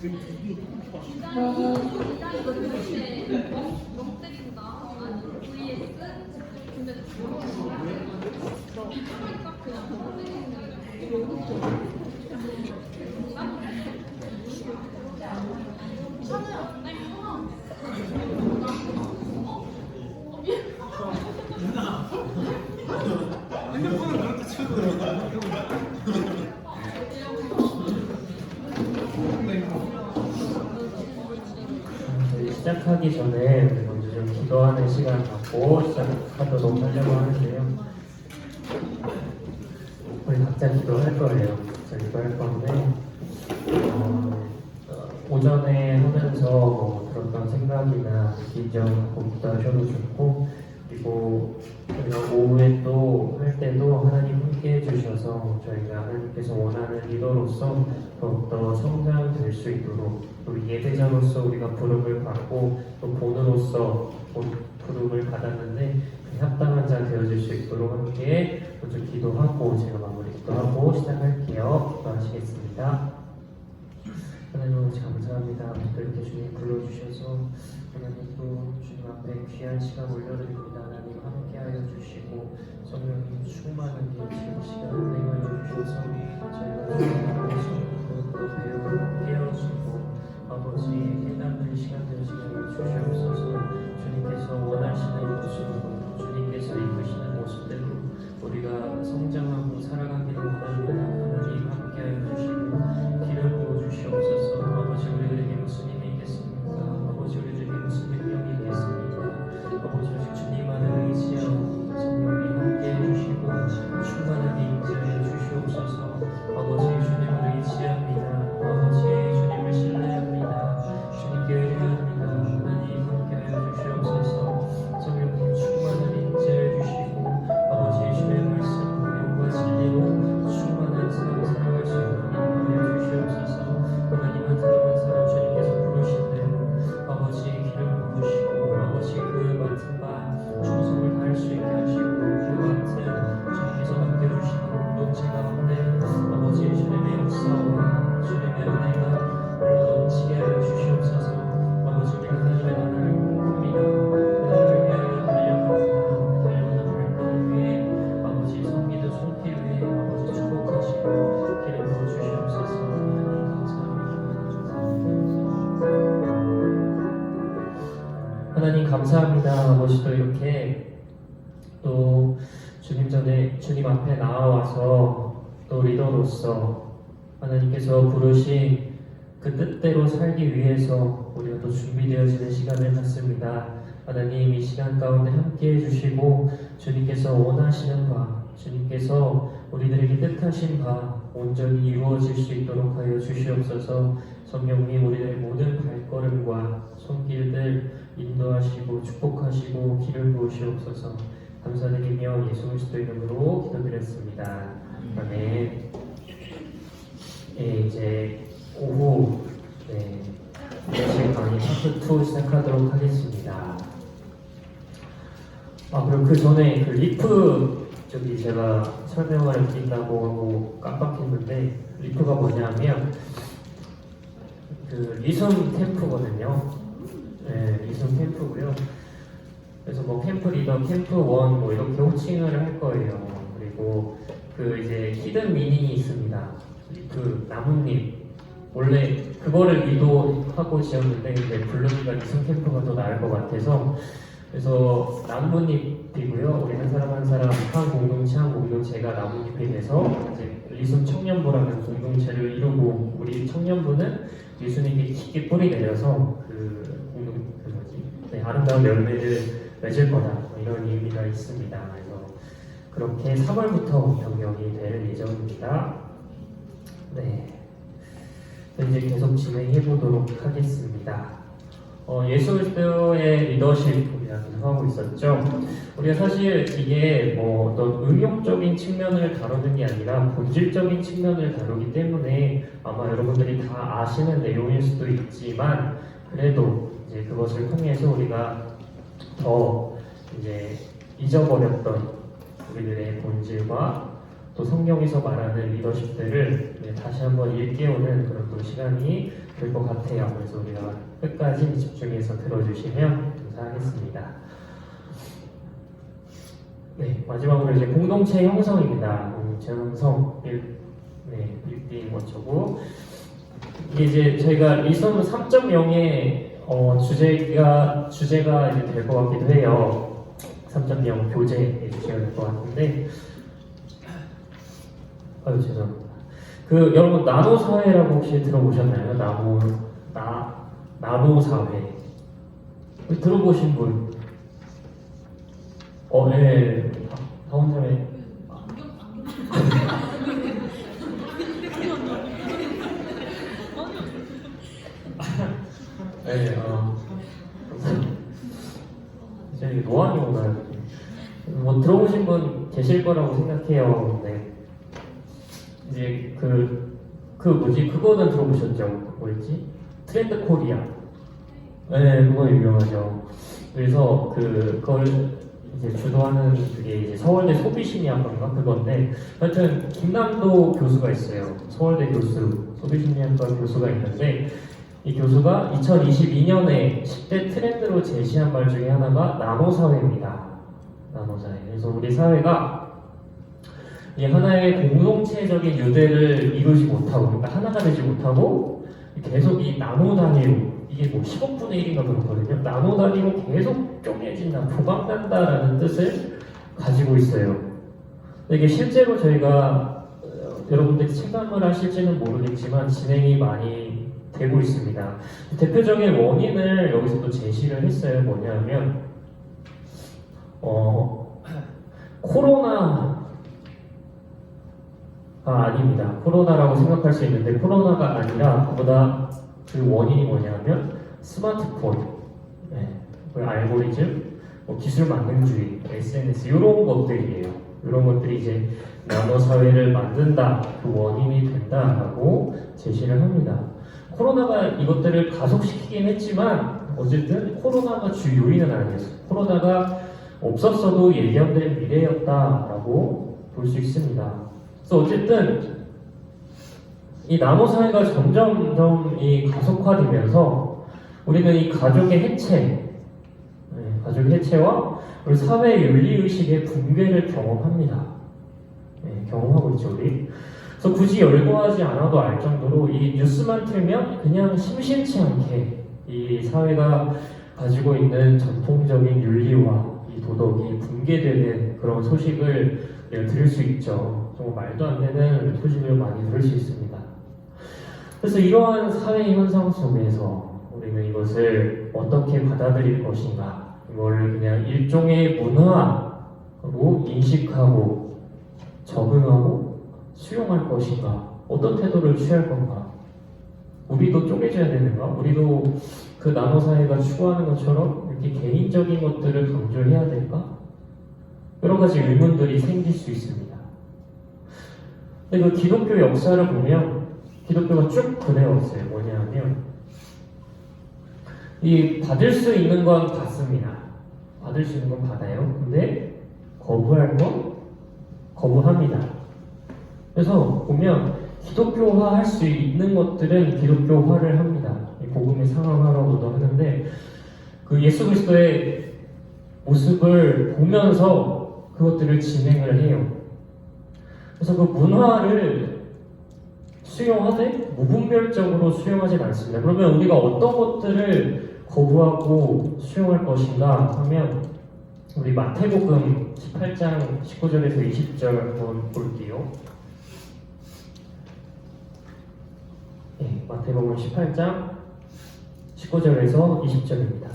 이장이 그때 멍 때리고 나 아니 vs 근데 딱 그냥 멍 때리는 게 핸드폰을 그렇게 치고 저희 시작하기 전에 먼저 좀 기도하는 시간 갖고 시작하도록 하려고 하는데요. 우리 각자 기도할 거예요. 각자 기도할 건데 오전에 하면서 들었던 생각이나 기점 갖고 기도하셔도 좋고, 그리고 저희가 오후에 또 할 때도 하나님 함께 해주셔서 저희가 하나님께서 원하는 리더로서 더욱더 성장될 수 있도록, 또 예배자로서 우리가 부름을 받고 또 본으로서 부름을 받았는데 그 합당한 자 되어질 수 있도록 함께 먼저 기도하고 제가 마무리 기도하고 시작할게요. 기도하시겠습니다. 하나님 아버지 감사합니다. 또 이렇게 주님 불러주셔서 하나님 또 주님 앞에 귀한 시간 올려드립니다. 하나님 함께하여 주시고 성령님 충만한 지금 시간을 내어주셔서 저희가 주님의 또 배우고 깨어지고 아버지 깨닫는 시간 되시게 주시옵소서. 주님께서 원하시는 모습으로 주님께서 이끄시는 모습대로 우리가 성장하고 살아가기를 원합니다. 하나님 함께하여 주시고 기름 부어 주시옵소서. 아버지 우리들에게 무슨 힘이 있겠습니까? 아버지 우리들에게 무슨 능력이 있겠습니까? 아버지 오직 주님 안에 의지하고 성령이 함께해 주시고 충만하게 임재해 주시옵소서. 아버지 주님을 의지합니다. 아버지 주님을 신뢰합니다. 주님께 의뢰합니다. 하나님 함께하여 주시옵소서. 성령님 충만한 임재해 주시고 아버지 주의 말씀 공용과 진리로 충만한 삶 살아갈 수 있도록 인도하여 주시옵소서. 하나님은 사랑한 사람 주님께서 부르신 대로 아버지 기름 부으시고 아버지 그 맡은 바 충성을 다할 수 있게 하시고 그 맡은 주님께서 맡겨주시는 공동체 가운데 아버지 주님의 역사와 주님의 은혜가 넘치게 하여 주시옵소서. 아버지 우리가 하나님의 나라를 꿈꿉니다. 하나님을 위하여 달려갑니다. 달려오는 발걸음 위에 아버지 성기도 손길 위에 아버지 축복하시고 기름 부어 주시옵소서. 하나님 감사합니다. 하나님 감사합니다. 아버지 또 이렇게 또 주님 전에 주님 앞에 나와서 또 리더로서 하나님께서 부르신 그 뜻대로 살기 위해서 우리가 또 준비되어지는 시간을 갖습니다. 하나님 이 시간 가운데 함께 해주시고 주님께서 원하시는 바, 주님께서 우리들에게 뜻하신 바 온전히 이루어질 수 있도록 하여 주시옵소서. 성령님 우리들의 모든 발걸음과 손길들 인도하시고 축복하시고 기름 부으시옵소서. 감사드리며 예수 그리스도 이름으로 기도드렸습니다. 아멘. 이제 오후 예식 강의 파트 2 시작하도록 하겠습니다. 그럼 그 전에 그 리프 제가 설명을 드린다고 하고 깜빡했는데 리프가 뭐냐면 그 리듬 캠프거든요. 리듬 캠프고요. 그래서 뭐 캠프 리더, 캠프 1 뭐 이렇게 호칭을 할 거예요. 그리고 그 이제 히든 미닝이 있습니다. 그 나뭇잎 원래 그거를 의도하고 지었는데 근데 부르기가 리듬 캠프가 더 나을 것 같아서 그래서 나뭇잎이고요. 우리 한 사람 한 사람 한 공동체가 나뭇잎이 돼서 이제 리듬 청년부라는 공동체를 이루고 우리 청년부는 예수님께 깊게 뿌리 내려서 아름다운 열매를 맺을 거다 이런 의미가 있습니다. 그래서 그렇게 3월부터 변경이 될 예정입니다. 이제 계속 진행해 보도록 하겠습니다. 예수 그리스도의 리더십 우리가 하고 있었죠. 우리가 사실 이게 뭐 어떤 응용적인 측면을 다루는 게 아니라 본질적인 측면을 다루기 때문에 아마 여러분들이 다 아시는 내용일 수도 있지만 그래도 이제 그것을 통해서 우리가 더 이제 잊어버렸던 우리들의 본질과 또 성경에서 말하는 리더십들을 다시 한번 일깨우는 그런 또 시간이 될 것 같아요. 그래서 우리가 끝까지 집중해서 들어주시면 감사하겠습니다. 네, 마지막으로 이제 공동체 형성입니다. 공동체 형성 빌딩 어쩌고 이게 이제 저희가 리선 3.0의 주제가 이제 될 것 같기도 해요. 3.0 교재의 주제가 될 것 같은데, 죄송합니다. 여러분 나노 사회라고 혹시 들어보셨나요? 나노 사회 들어보신 분? 네. 다 혼자네. 네, 이제 노안이 오나요? 뭐 들어보신 분 계실 거라고 생각해요. 네. 이제 그거는 들어보셨죠? 뭐였지? 트렌드 코리아. 네, 그거 유명하죠. 그래서 그걸 이제 주도하는 그게 이제 서울대 소비심리학과인가 그건데, 하여튼 김남도 교수가 있어요. 서울대 교수, 소비심리학과 교수가 있는데, 이 교수가 2022년에 10대 트렌드로 제시한 말 중에 하나가 나노사회입니다. 나노사회. 그래서 우리 사회가 이 하나의 공동체적인 유대를 이루지 못하고, 그러니까 하나가 되지 못하고 계속 이 나노 단위로, 이게 뭐 10억분의 1인가 그렇거든요. 나노 단위로 계속 쪼개진다, 조각난다라는 뜻을 가지고 있어요. 이게 실제로 저희가 여러분들이 체감을 하실지는 모르겠지만 진행이 많이 되고 있습니다. 대표적인 원인을 여기서 또 제시를 했어요. 뭐냐면 코로나가 아닙니다. 코로나라고 생각할 수 있는데 코로나가 아니라 그보다 그 원인이 뭐냐면 스마트폰, 알고리즘, 기술 만능주의, SNS 이런 것들이에요. 이런 것들이 이제 나노 사회를 만든다, 그 원인이 된다라고 제시를 합니다. 코로나가 이것들을 가속시키긴 했지만 어쨌든 코로나가 주 요인은 아니었어요. 코로나가 없었어도 예견된 미래였다라고 볼 수 있습니다. 그래서 어쨌든 이 나노 사회가 점점 이 가속화되면서 우리는 이 가족의 해체와 우리 사회 윤리 의식의 붕괴를 경험합니다. 경험하고 있죠, 우리. 그래서 굳이 열거하지 않아도 알 정도로 이 뉴스만 틀면 그냥 심심치 않게 이 사회가 가지고 있는 전통적인 윤리와 이 도덕이 붕괴되는 그런 소식을 들을 수 있죠. 정말 말도 안 되는 소식을 많이 들을 수 있습니다. 그래서 이러한 사회 현상 속에서 우리는 이것을 어떻게 받아들일 것인가, 이거를 그냥 일종의 문화로 인식하고 적응하고 수용할 것인가, 어떤 태도를 취할 건가, 우리도 쪼개져야 되는가, 우리도 그 나노 사회가 추구하는 것처럼 이렇게 개인적인 것들을 강조해야 될까, 여러 가지 의문들이 생길 수 있습니다. 근데 그 기독교 역사를 보면 기독교가 쭉 그래왔어요. 뭐냐면 이 받을 수 있는 건 받습니다. 받을 수 있는 건 받아요. 근데 거부할 건 거부합니다. 그래서 보면 기독교화 할 수 있는 것들은 기독교화를 합니다. 복음의 상황화라고도 하는데 그 예수 그리스도의 모습을 보면서 그것들을 진행을 해요. 그래서 그 문화를 수용하되 무분별적으로 수용하진 않습니다. 그러면 우리가 어떤 것들을 거부하고 수용할 것인가 하면 우리 마태복음 18장 19절에서 20절 한번 볼게요. 마태복음 18장 19절에서 20절입니다.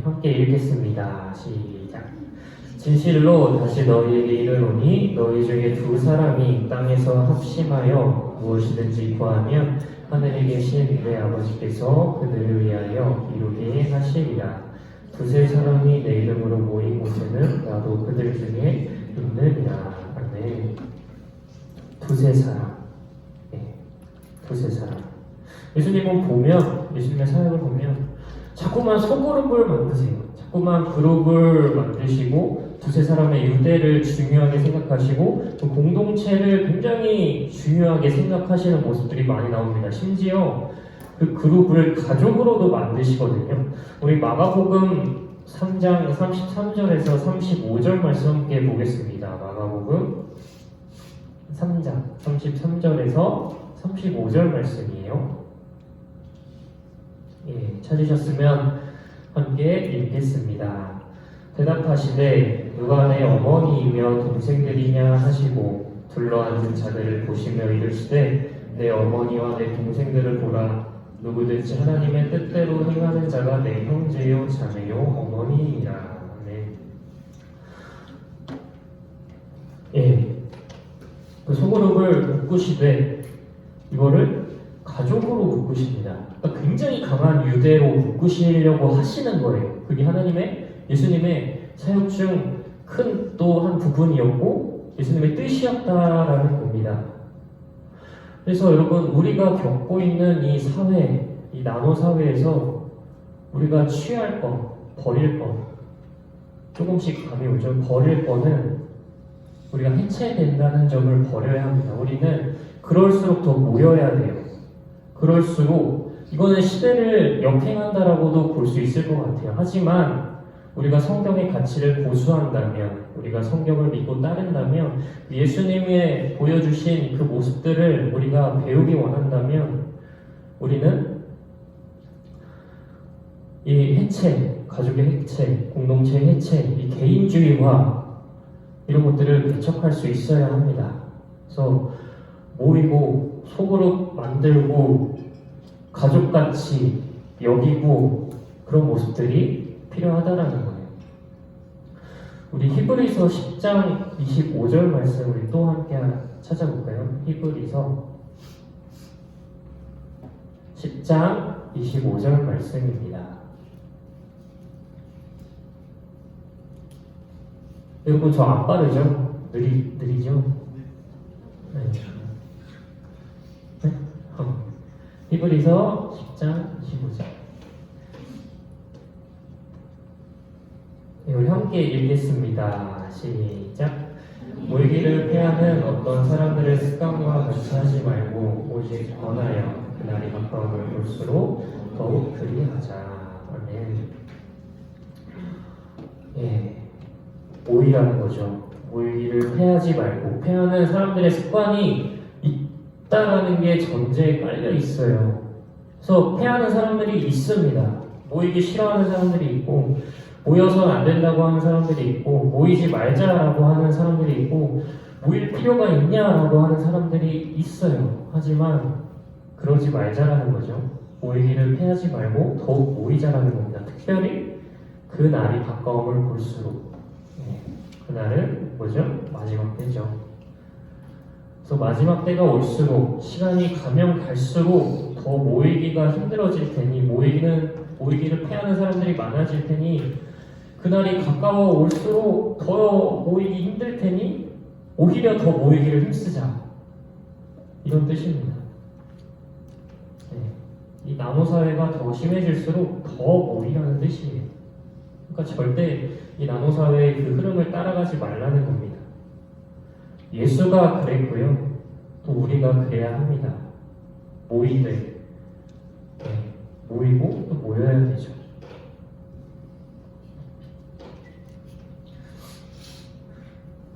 함께 읽겠습니다. 시작. 진실로 다시 너희에게 이르노니 너희 중에 두 사람이 땅에서 합심하여 무엇이든지 구하면 하늘에 계신 내 아버지께서 그들을 위하여 이루게 하시리라. 두세 사람이 내 이름으로 모인 곳에는 나도 그들 중에 있느니라. 아멘. 두세 사람. 두세 사람. 예수님은 보면, 예수님의 사역을 보면 자꾸만 소그룹을 만드세요. 자꾸만 그룹을 만드시고 두세 사람의 유대를 중요하게 생각하시고 또 공동체를 굉장히 중요하게 생각하시는 모습들이 많이 나옵니다. 심지어 그 그룹을 가족으로도 만드시거든요. 우리 마가복음 3장 33절에서 35절 말씀 함께 보겠습니다. 마가복음 3장 33절에서 35절 말씀이에요. 예, 찾으셨으면 함께 읽겠습니다. 대답하시되 누가 내 어머니이며 동생들이냐 하시고 둘러앉은 자들을 보시며 이르시되 내 어머니와 내 동생들을 보라. 누구든지 하나님의 뜻대로 행하는 자가 내 형제요 자매요 어머니이라. 아멘. 예, 그 소그룹을 묶으시되 이거를 가족으로 묶으십니다. 그러니까 굉장히 강한 유대로 묶으시려고 하시는 거예요. 그게 하나님의 예수님의 사역 중 큰 또 한 부분이었고 예수님의 뜻이었다라는 겁니다. 그래서 여러분 우리가 겪고 있는 이 사회, 이 나노 사회에서 우리가 취할 것, 버릴 것 조금씩 감이 오죠. 버릴 거는 우리가 해체된다는 점을 버려야 합니다. 우리는 그럴수록 더 모여야 돼요. 그럴수록 이거는 시대를 역행한다라고도 볼 수 있을 것 같아요. 하지만 우리가 성경의 가치를 고수한다면, 우리가 성경을 믿고 따른다면, 예수님의 보여주신 그 모습들을 우리가 배우기 원한다면 우리는 이 해체, 가족의 해체, 공동체의 해체, 이 개인주의와 이런 것들을 배척할 수 있어야 합니다. 그래서 모이고 소그룹 만들고 가족같이 여기고 그런 모습들이 필요하다라는 거예요. 우리 히브리서 10장 25절 말씀 우리 또 함께 찾아볼까요? 히브리서 10장 25절 말씀입니다. 여러분 저 안 빠르죠? 느리죠? 네. 네? 히브리서 10장 25절. 네, 우리 함께 읽겠습니다. 시작. 모이기를 패하는 어떤 사람들의 습관과 같이 하지 말고 오직 권하여 그날이 가까움을 볼수록 더욱 그리하자. 아멘. 예, 모이라는 거죠. 모이기를 패하지 말고, 패하는 사람들의 습관이 있다라는 게 전제에 깔려 있어요. 그래서 패하는 사람들이 있습니다. 모이기 싫어하는 사람들이 있고, 모여서는 안 된다고 하는 사람들이 있고, 모이지 말자라고 하는 사람들이 있고, 모일 필요가 있냐라고 하는 사람들이 있어요. 하지만 그러지 말자라는 거죠. 모이기를 패하지 말고 더욱 모이자라는 겁니다. 특별히 그 날이 가까움을 볼수록. 그날은 뭐죠? 마지막 때죠. 그래서 마지막 때가 올수록, 시간이 가면 갈수록 더 모이기가 힘들어질 테니, 모이기를 패하는 사람들이 많아질 테니, 그날이 가까워 올수록 더 모이기 힘들 테니 오히려 더 모이기를 힘쓰자, 이런 뜻입니다. 네. 이 나노 사회가 더 심해질수록 더 모이라는 뜻이에요. 그러니까 절대 이 나노 사회의 그 흐름을 따라가지 말라는 겁니다. 예수가 그랬고요, 또 우리가 그래야 합니다. 모이되, 네. 모이고 또 모여야 되죠.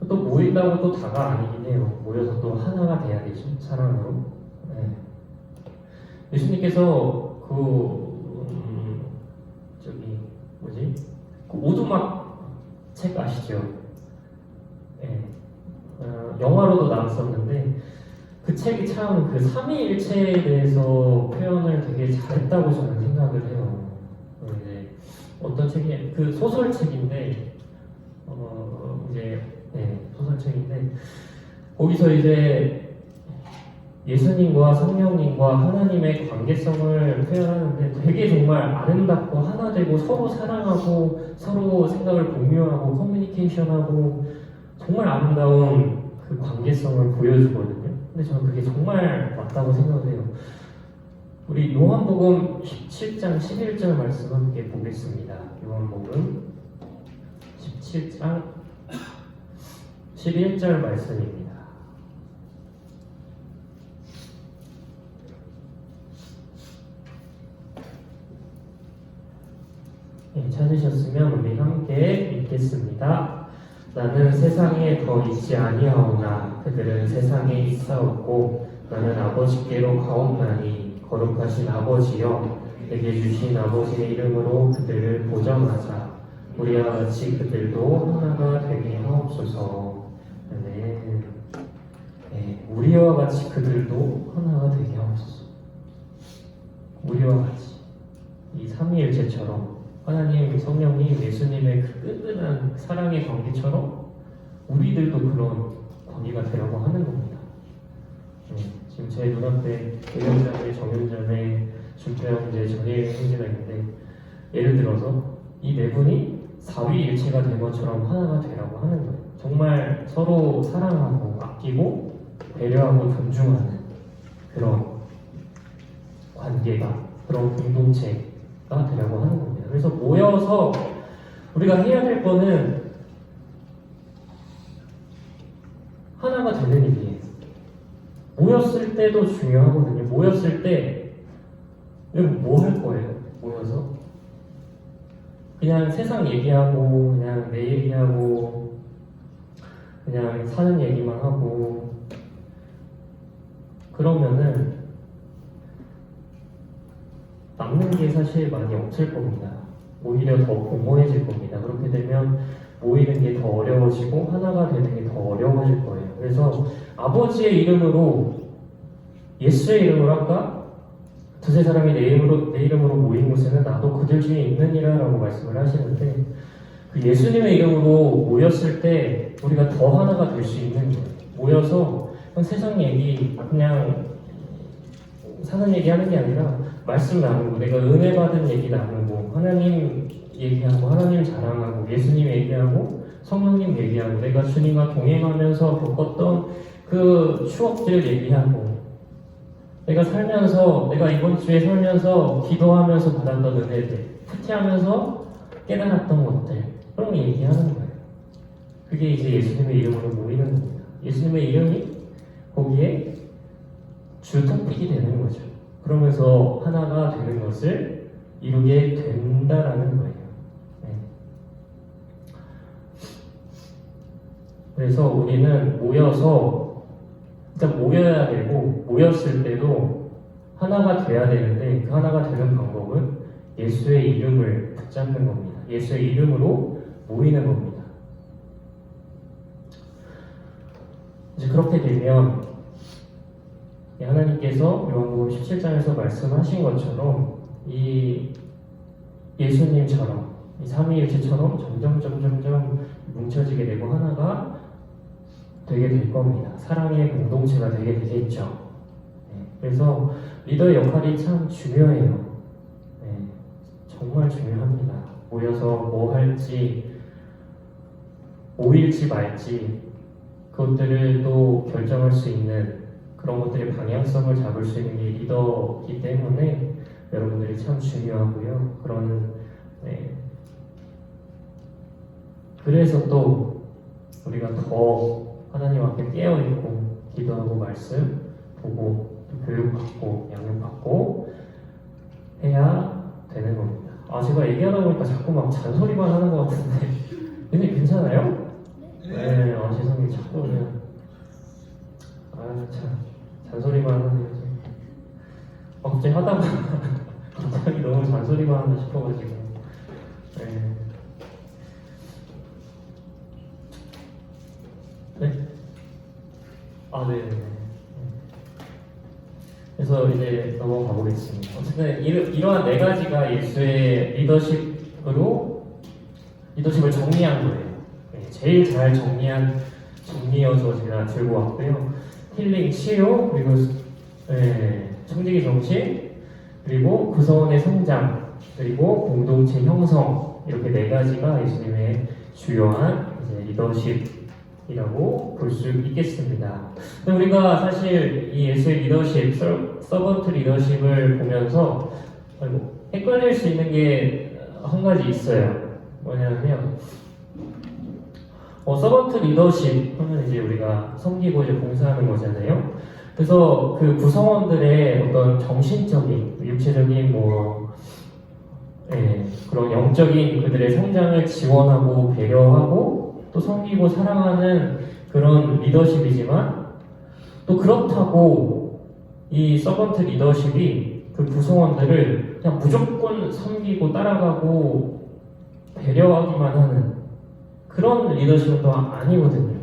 또 모인다고 또 다가 아니긴 해요. 모여서 또 하나가 돼야 되죠. 사랑으로. 네. 예수님께서 그 오두막 책 아시죠? 네. 영화로도 나왔었는데 그 책이 참 그 삼위일체에 대해서 표현을 되게 잘했다고 저는 생각을 해요. 이제 어떤 책이, 그 소설책인데 소설책인데 거기서 이제 예수님과 성령님과 하나님의 관계성을 표현하는데 되게 정말 아름답고 하나 되고 서로 사랑하고 서로 생각을 공유하고 커뮤니케이션하고 정말 아름다운 그 관계성을 보여주거든요. 근데 저는 그게 정말 맞다고 생각해요. 우리 요한복음 17장 11절 말씀 함께 보겠습니다. 요한복음 17장 11절 말씀입니다. 찾으셨으면 우리 함께 읽겠습니다. 나는 세상에 더 있지 아니하오나 그들은 세상에 있사옵고 나는 아버지께로 가옵나니 거룩하신 아버지여 내게 주신 아버지의 이름으로 그들을 보전하자. 우리와 같이 그들도 하나가 되게 하옵소서. 네, 우리와 같이 그들도 하나가 되게 하옵소서. 우리와 같이 이 삼위일체처럼 하나님, 성령님, 예수님의 그 끈끈한 사랑의 관계처럼 우리들도 그런 관계가 되려고 하는 겁니다. 지금 제 눈앞에 대형자매, 정윤자매, 준표 형제, 전일 형제가 있는데 예를 들어서 이 네 분이 사위일체가 된 것처럼 하나가 되라고 하는 거예요. 정말 서로 사랑하고 아끼고 배려하고 존중하는 그런 관계가, 그런 공동체가 되라고 하는 겁니다. 그래서 모여서 우리가 해야 될 거는 하나가 되는 일이에요. 모였을 때도 중요하거든요. 모였을 때 뭐 할 거예요? 모여서 그냥 세상 얘기하고 그냥 내 얘기하고 그냥 사는 얘기만 하고 그러면은 남는 게 사실 많이 없을 겁니다. 오히려 더 공허해질 겁니다. 그렇게 되면 모이는 게 더 어려워지고 하나가 되는 게 더 어려워질 거예요. 그래서 아버지의 이름으로, 예수의 이름으로 할까? 두세 사람이 내 이름으로 모인 곳에는 나도 그들 중에 있느니라 라고 말씀을 하시는데 그 예수님의 이름으로 모였을 때 우리가 더 하나가 될 수 있는 거예요. 모여서 세상 얘기 그냥 사는 얘기 하는 게 아니라 말씀 나누고 내가 은혜 받은 얘기 나누고 하나님 얘기하고 하나님 자랑하고 예수님 얘기하고 성령님 얘기하고 내가 주님과 동행하면서 겪었던 그 추억들 얘기하고 내가 살면서 내가 이번 주에 살면서 기도하면서 받았던 은혜들 후퇴하면서 깨달았던 것들 그런 거 얘기하는 거예요. 그게 이제 예수님의 이름으로 모이는 겁니다. 예수님의 이름이 거기에 주 토픽이 되는 거죠. 그러면서 하나가 되는 것을 이루게 된다라는 거예요. 네. 그래서 우리는 모여서 일단 모여야 되고 모였을 때도 하나가 돼야 되는데 그 하나가 되는 방법은 예수의 이름을 붙잡는 겁니다. 예수의 이름으로 모이는 겁니다. 이제 그렇게 되면 하나님께서 요한복음 17장에서 말씀하신 것처럼 이 예수님처럼 이 삼위일체처럼 점점 뭉쳐지게 되고 하나가 되게 될 겁니다. 사랑의 공동체가 되게 되겠죠. 네, 그래서 리더의 역할이 참 중요해요. 네, 정말 중요합니다. 모여서 뭐 할지 모일지 말지 그것들을 또 결정할 수 있는 그런 것들의 방향성을 잡을 수 있는 게 리더이기 때문에 여러분들이 참 중요하고요. 네. 그래서 또 우리가 더 하나님 앞에 깨어있고 기도하고 말씀 보고 교육받고 양육받고 해야 되는 겁니다. 제가 얘기하다 보니까 자꾸 막 잔소리만 하는 것 같은데 근데 괜찮아요? 네, 죄송해요. 자꾸 그냥 참 잔소리만 하네요. 갑자기 하다가 갑자기 너무 잔소리만 하나 싶어가지고 네. 네? 네. 그래서 이제 넘어가 보겠습니다. 어쨌든 이러한 네 가지가 예수의 리더십을 정리한 거예요. 네, 제일 잘 정리여서 제가 들고 왔고요. 힐링, 치유, 그리고 청지기 정신, 그리고 구성원의 성장, 그리고 공동체 형성 이렇게 네 가지가 예수님의 주요한 이제 리더십이라고 볼 수 있겠습니다. 근데 우리가 사실 이 예수의 리더십, 서번트 리더십을 보면서 헷갈릴 수 있는 게 한 가지 있어요. 뭐냐면 서번트 리더십 하면 이제 우리가 섬기고 이제 봉사하는 거잖아요. 그래서 그 구성원들의 어떤 정신적인, 육체적인 그런 영적인 그들의 성장을 지원하고 배려하고 또 섬기고 사랑하는 그런 리더십이지만 또 그렇다고 이 서번트 리더십이 그 구성원들을 그냥 무조건 섬기고 따라가고 배려하기만 하는 그런 리더십은 또 아니거든요.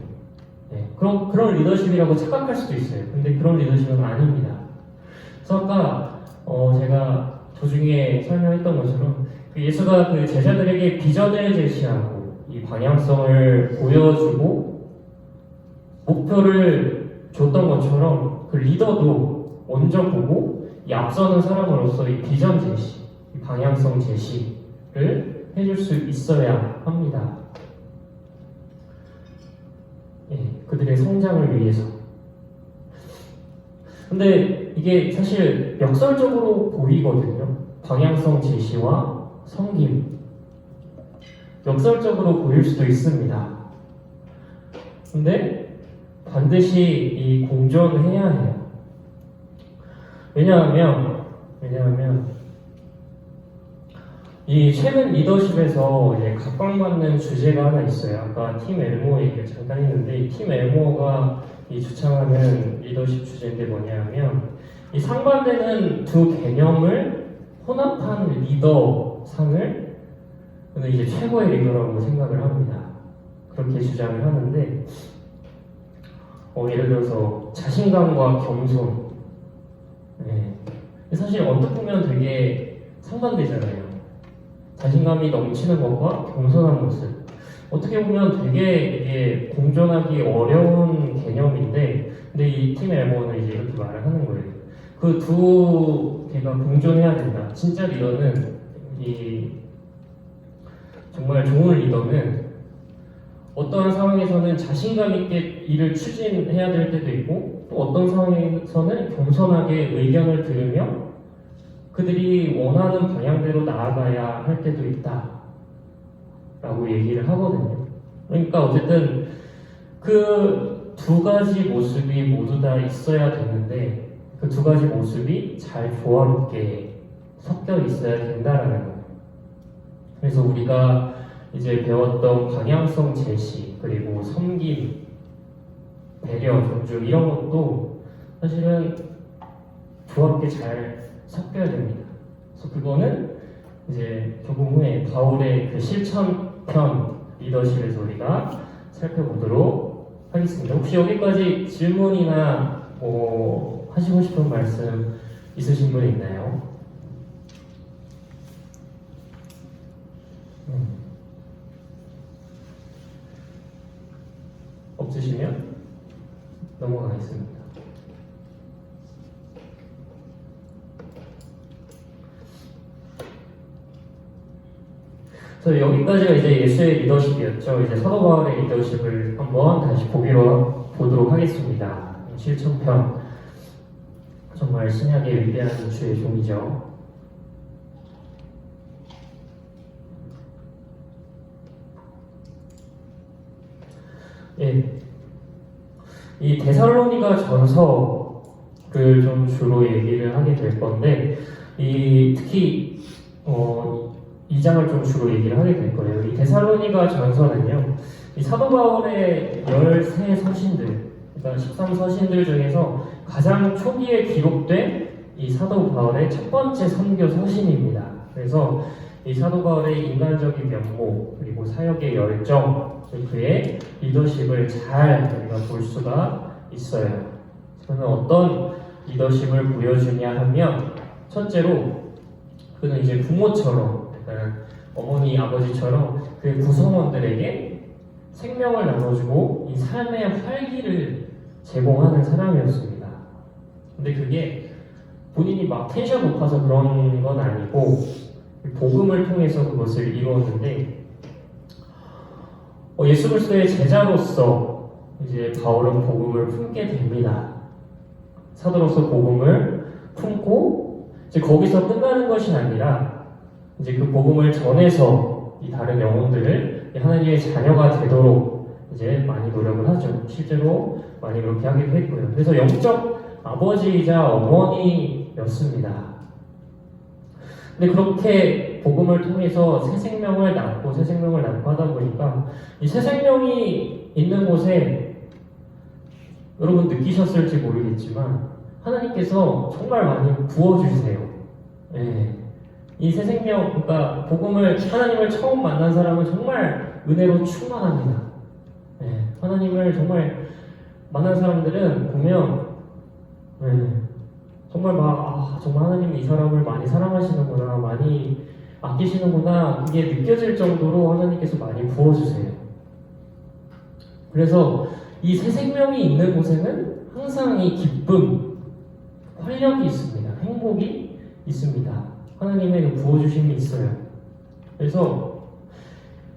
그런 리더십이라고 착각할 수도 있어요. 근데 그런 리더십은 아닙니다. 그래서 아까 제가 도중에 설명했던 것처럼 예수가 그 제자들에게 비전을 제시하고 이 방향성을 보여주고 목표를 줬던 것처럼 그 리더도 먼저 보고 이 앞서는 사람으로서 이 비전 제시, 이 방향성 제시를 해줄 수 있어야 합니다. 그들의 성장을 위해서. 근데 이게 사실 역설적으로 보이거든요. 방향성 제시와 섬김. 역설적으로 보일 수도 있습니다. 근데 반드시 이 공존해야 해요. 왜냐하면 이 최근 리더십에서 이제 각광받는 주제가 하나 있어요. 아까 팀 엘모 얘기를 잠깐 했는데 이 팀 엘모가 이 주창하는 리더십 주제인데 뭐냐면 이 상반되는 두 개념을 혼합한 리더 상을 저는 이제 최고의 리더라고 생각을 합니다. 그렇게 주장을 하는데 예를 들어서 자신감과 겸손. 사실 언뜻 보면 되게 상반되잖아요. 자신감이 넘치는 것과 겸손한 모습. 어떻게 보면 되게 이게 공존하기 어려운 개념인데, 근데 이 팀 엘모는 이제 이렇게 말을 하는 거예요. 그 두 개가 공존해야 된다. 진짜 리더는 정말 좋은 리더는 어떠한 상황에서는 자신감 있게 일을 추진해야 될 때도 있고, 또 어떤 상황에서는 겸손하게 의견을 들으며 그들이 원하는 방향대로 나아가야 할 때도 있다 라고 얘기를 하거든요. 그러니까 어쨌든 그 두 가지 모습이 모두 다 있어야 되는데 그 두 가지 모습이 잘 조화롭게 섞여 있어야 된다라는 거예요. 그래서 우리가 이제 배웠던 방향성 제시, 그리고 섬김, 배려, 존중 이런 것도 사실은 조화롭게 잘 섞여야 됩니다. 그래서 그거는 이제 조금 후에 바울의 그 실천편 리더십에서 우리가 살펴보도록 하겠습니다. 혹시 여기까지 질문이나 하시고 싶은 말씀 있으신 분 있나요? 없으시면 넘어가겠습니다. 그래서 여기까지가 이제 예수의 리더십이었죠. 이제 사도 바울의 리더십을 한번 다시 보도록 하겠습니다. 실천편. 정말 신약의 위대한 주의 종이죠. 이 데살로니가 전서를 좀 주로 얘기를 하게 될 건데, 특히 2장을 좀 주로 얘기를 하게 될 거예요. 이 데살로니가 전서는요, 이 사도 바울의 13서신들, 그러니까 13서신들 중에서 가장 초기에 기록된 이 사도 바울의 첫 번째 선교 서신입니다. 그래서 이 사도 바울의 인간적인 면모, 그리고 사역의 열정, 그의 리더십을 잘 우리가 볼 수가 있어요. 그는 어떤 리더십을 보여주냐 하면, 첫째로 그는 이제 부모처럼, 어머니, 아버지처럼 그 구성원들에게 생명을 나눠주고 이 삶의 활기를 제공하는 사람이었습니다. 근데 그게 본인이 막 텐션 높아서 그런 건 아니고 복음을 통해서 그것을 이루었는데, 예수 그리스도의 제자로서 이제 바울은 복음을 품게 됩니다. 사도로서 복음을 품고 이제 거기서 끝나는 것이 아니라 이제 그 복음을 전해서 이 다른 영혼들을 하나님의 자녀가 되도록 이제 많이 노력을 하죠. 실제로 많이 그렇게 하기도 했고요. 그래서 영적 아버지이자 어머니였습니다. 근데 그렇게 복음을 통해서 새 생명을 낳고 새 생명을 낳고 하다 보니까 이 새 생명이 있는 곳에 여러분 느끼셨을지 모르겠지만 하나님께서 정말 많이 부어주세요. 예. 이 새 생명, 그러니까 복음을 하나님을 처음 만난 사람은 정말 은혜로 충만합니다. 예. 하나님을 정말 만난 사람들은 보면 정말 정말 하나님이 이 사람을 많이 사랑하시는구나, 많이 아끼시는구나, 그게 느껴질 정도로 하나님께서 많이 부어주세요. 그래서 이 새 생명이 있는 곳에는 항상 이 기쁨, 활력이 있습니다. 행복이 있습니다. 하나님의 그 부어주심이 있어요. 그래서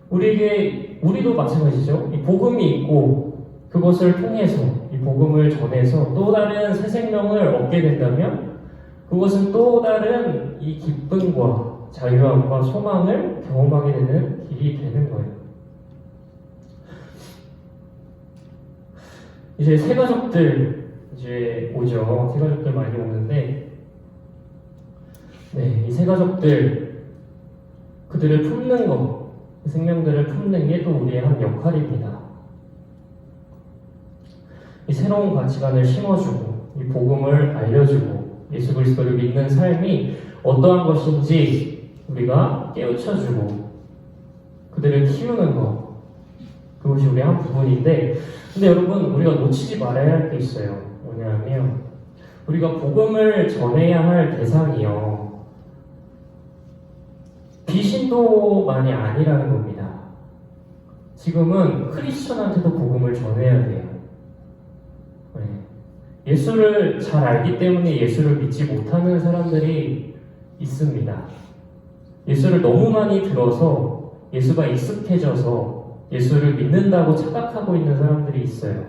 우리도 마찬가지죠. 이 복음이 있고 그것을 통해서 이 복음을 전해서 또 다른 새 생명을 얻게 된다면 그것은 또 다른 이 기쁨과 자유함과 소망을 경험하게 되는 길이 되는 거예요. 이제 새 가족들 이제 오죠. 새 가족들 많이 오는데, 이 새 가족들 그들을 품는 것, 그 생명들을 품는 게 또 우리의 한 역할입니다. 이 새로운 가치관을 심어주고, 이 복음을 알려주고, 예수 그리스도를 믿는 삶이 어떠한 것인지 우리가 깨우쳐주고, 그들을 키우는 것, 그것이 우리의 한 부분인데, 근데 여러분, 우리가 놓치지 말아야 할 게 있어요. 뭐냐면, 우리가 복음을 전해야 할 대상이요, 비신도만이 아니라는 겁니다. 지금은 크리스천한테도 복음을 전해야 돼요. 예수를 잘 알기 때문에 예수를 믿지 못하는 사람들이 있습니다. 예수를 너무 많이 들어서 예수가 익숙해져서 예수를 믿는다고 착각하고 있는 사람들이 있어요.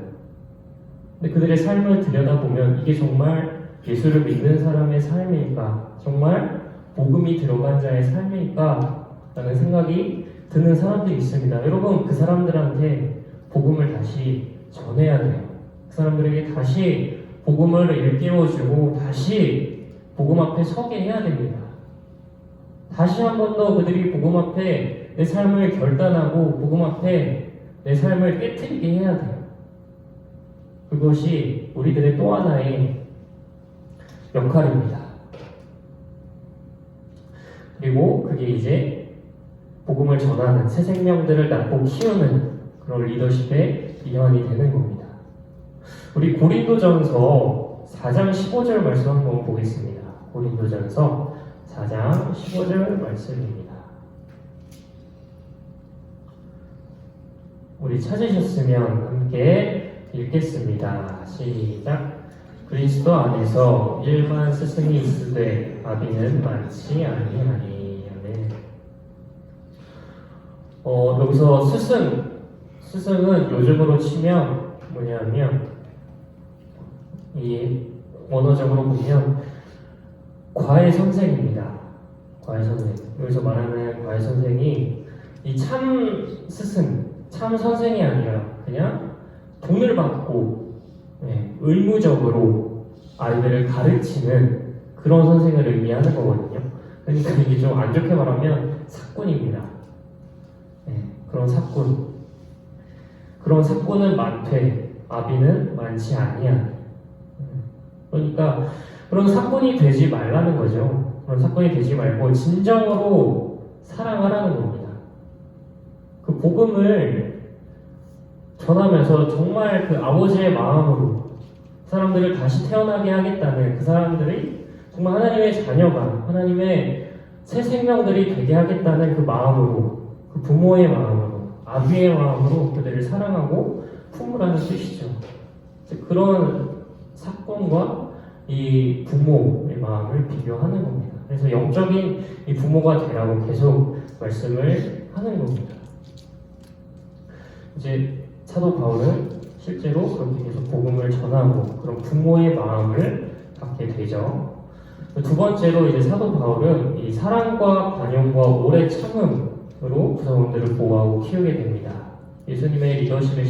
근데 그들의 삶을 들여다보면 이게 정말 예수를 믿는 사람의 삶일까? 정말 복음이 들어간 자의 삶일까? 라는 생각이 드는 사람들이 있습니다. 여러분, 그 사람들한테 복음을 다시 전해야 돼요. 그 사람들에게 다시 복음을 일깨워주고 다시 복음 앞에 서게 해야 됩니다. 다시 한 번 더 그들이 복음 앞에 내 삶을 결단하고 복음 앞에 내 삶을 깨트리게 해야 돼요. 그것이 우리들의 또 하나의 역할입니다. 그리고 그게 이제 복음을 전하는 새 생명들을 낳고 키우는 그런 리더십의 일환이 되는 겁니다. 우리 고린도전서 4장 15절 말씀 한번 보겠습니다. 고린도전서 4장 15절 말씀입니다. 우리 찾으셨으면 함께 읽겠습니다. 시작. 그리스도 안에서 일반 스승이 있으되 아비는 많지 아니하니. 여기서 스승은 요즘으로 치면 뭐냐면 이 원어적으로 보면 과외 선생입니다. 과외 선생. 여기서 말하는 과외 선생이 이 참 스승, 참 선생이 아니라 그냥 돈을 받고 의무적으로 아이들을 가르치는 그런 선생을 의미하는 거거든요. 그러니까 이게 좀 안 좋게 말하면 사꾼입니다. 그런 사꾼. 그런 사꾼은 많되 아비는 많지 아니하니. 그러니까 그런 사꾼이 되지 말라는 거죠. 그런 사꾼이 되지 말고 진정으로 사랑하라는 겁니다. 그 복음을 전하면서 정말 그 아버지의 마음으로 사람들을 다시 태어나게 하겠다는 그 사람들이 정말 하나님의 자녀가 하나님의 새 생명들이 되게 하겠다는 그 마음으로 그 부모의 마음으로 아비의 마음으로 그들을 사랑하고 품으라는 뜻이죠. 그런 사건과 이 부모의 마음을 비교하는 겁니다. 그래서 영적인 이 부모가 되라고 계속 말씀을 하는 겁니다. 이제 사도 바울은 실제로 그렇게 계속 복음을 전하고 그런 부모의 마음을 갖게 되죠. 두 번째로 이제 사도 바울은 이 사랑과 관용과 오래 참음으로 구성원들을 보호하고 키우게 됩니다. 예수님의 리더십의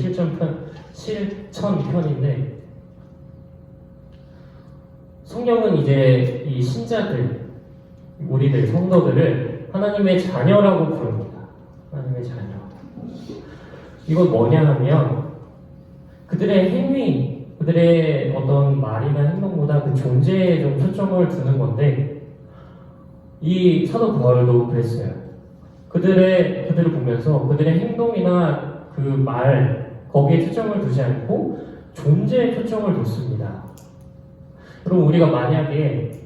실천편인데 성경은 이제 이 신자들, 우리들, 성도들을 하나님의 자녀라고 부릅니다. 하나님의 자녀. 이건 뭐냐 하면 그들의 행위, 그들의 어떤 말이나 행동보다 그 존재에 좀 초점을 두는 건데 이 사도 바울도 그랬어요. 그들을 보면서 그들의 행동이나 그 말, 거기에 초점을 두지 않고 존재에 초점을 뒀습니다. 그럼 우리가 만약에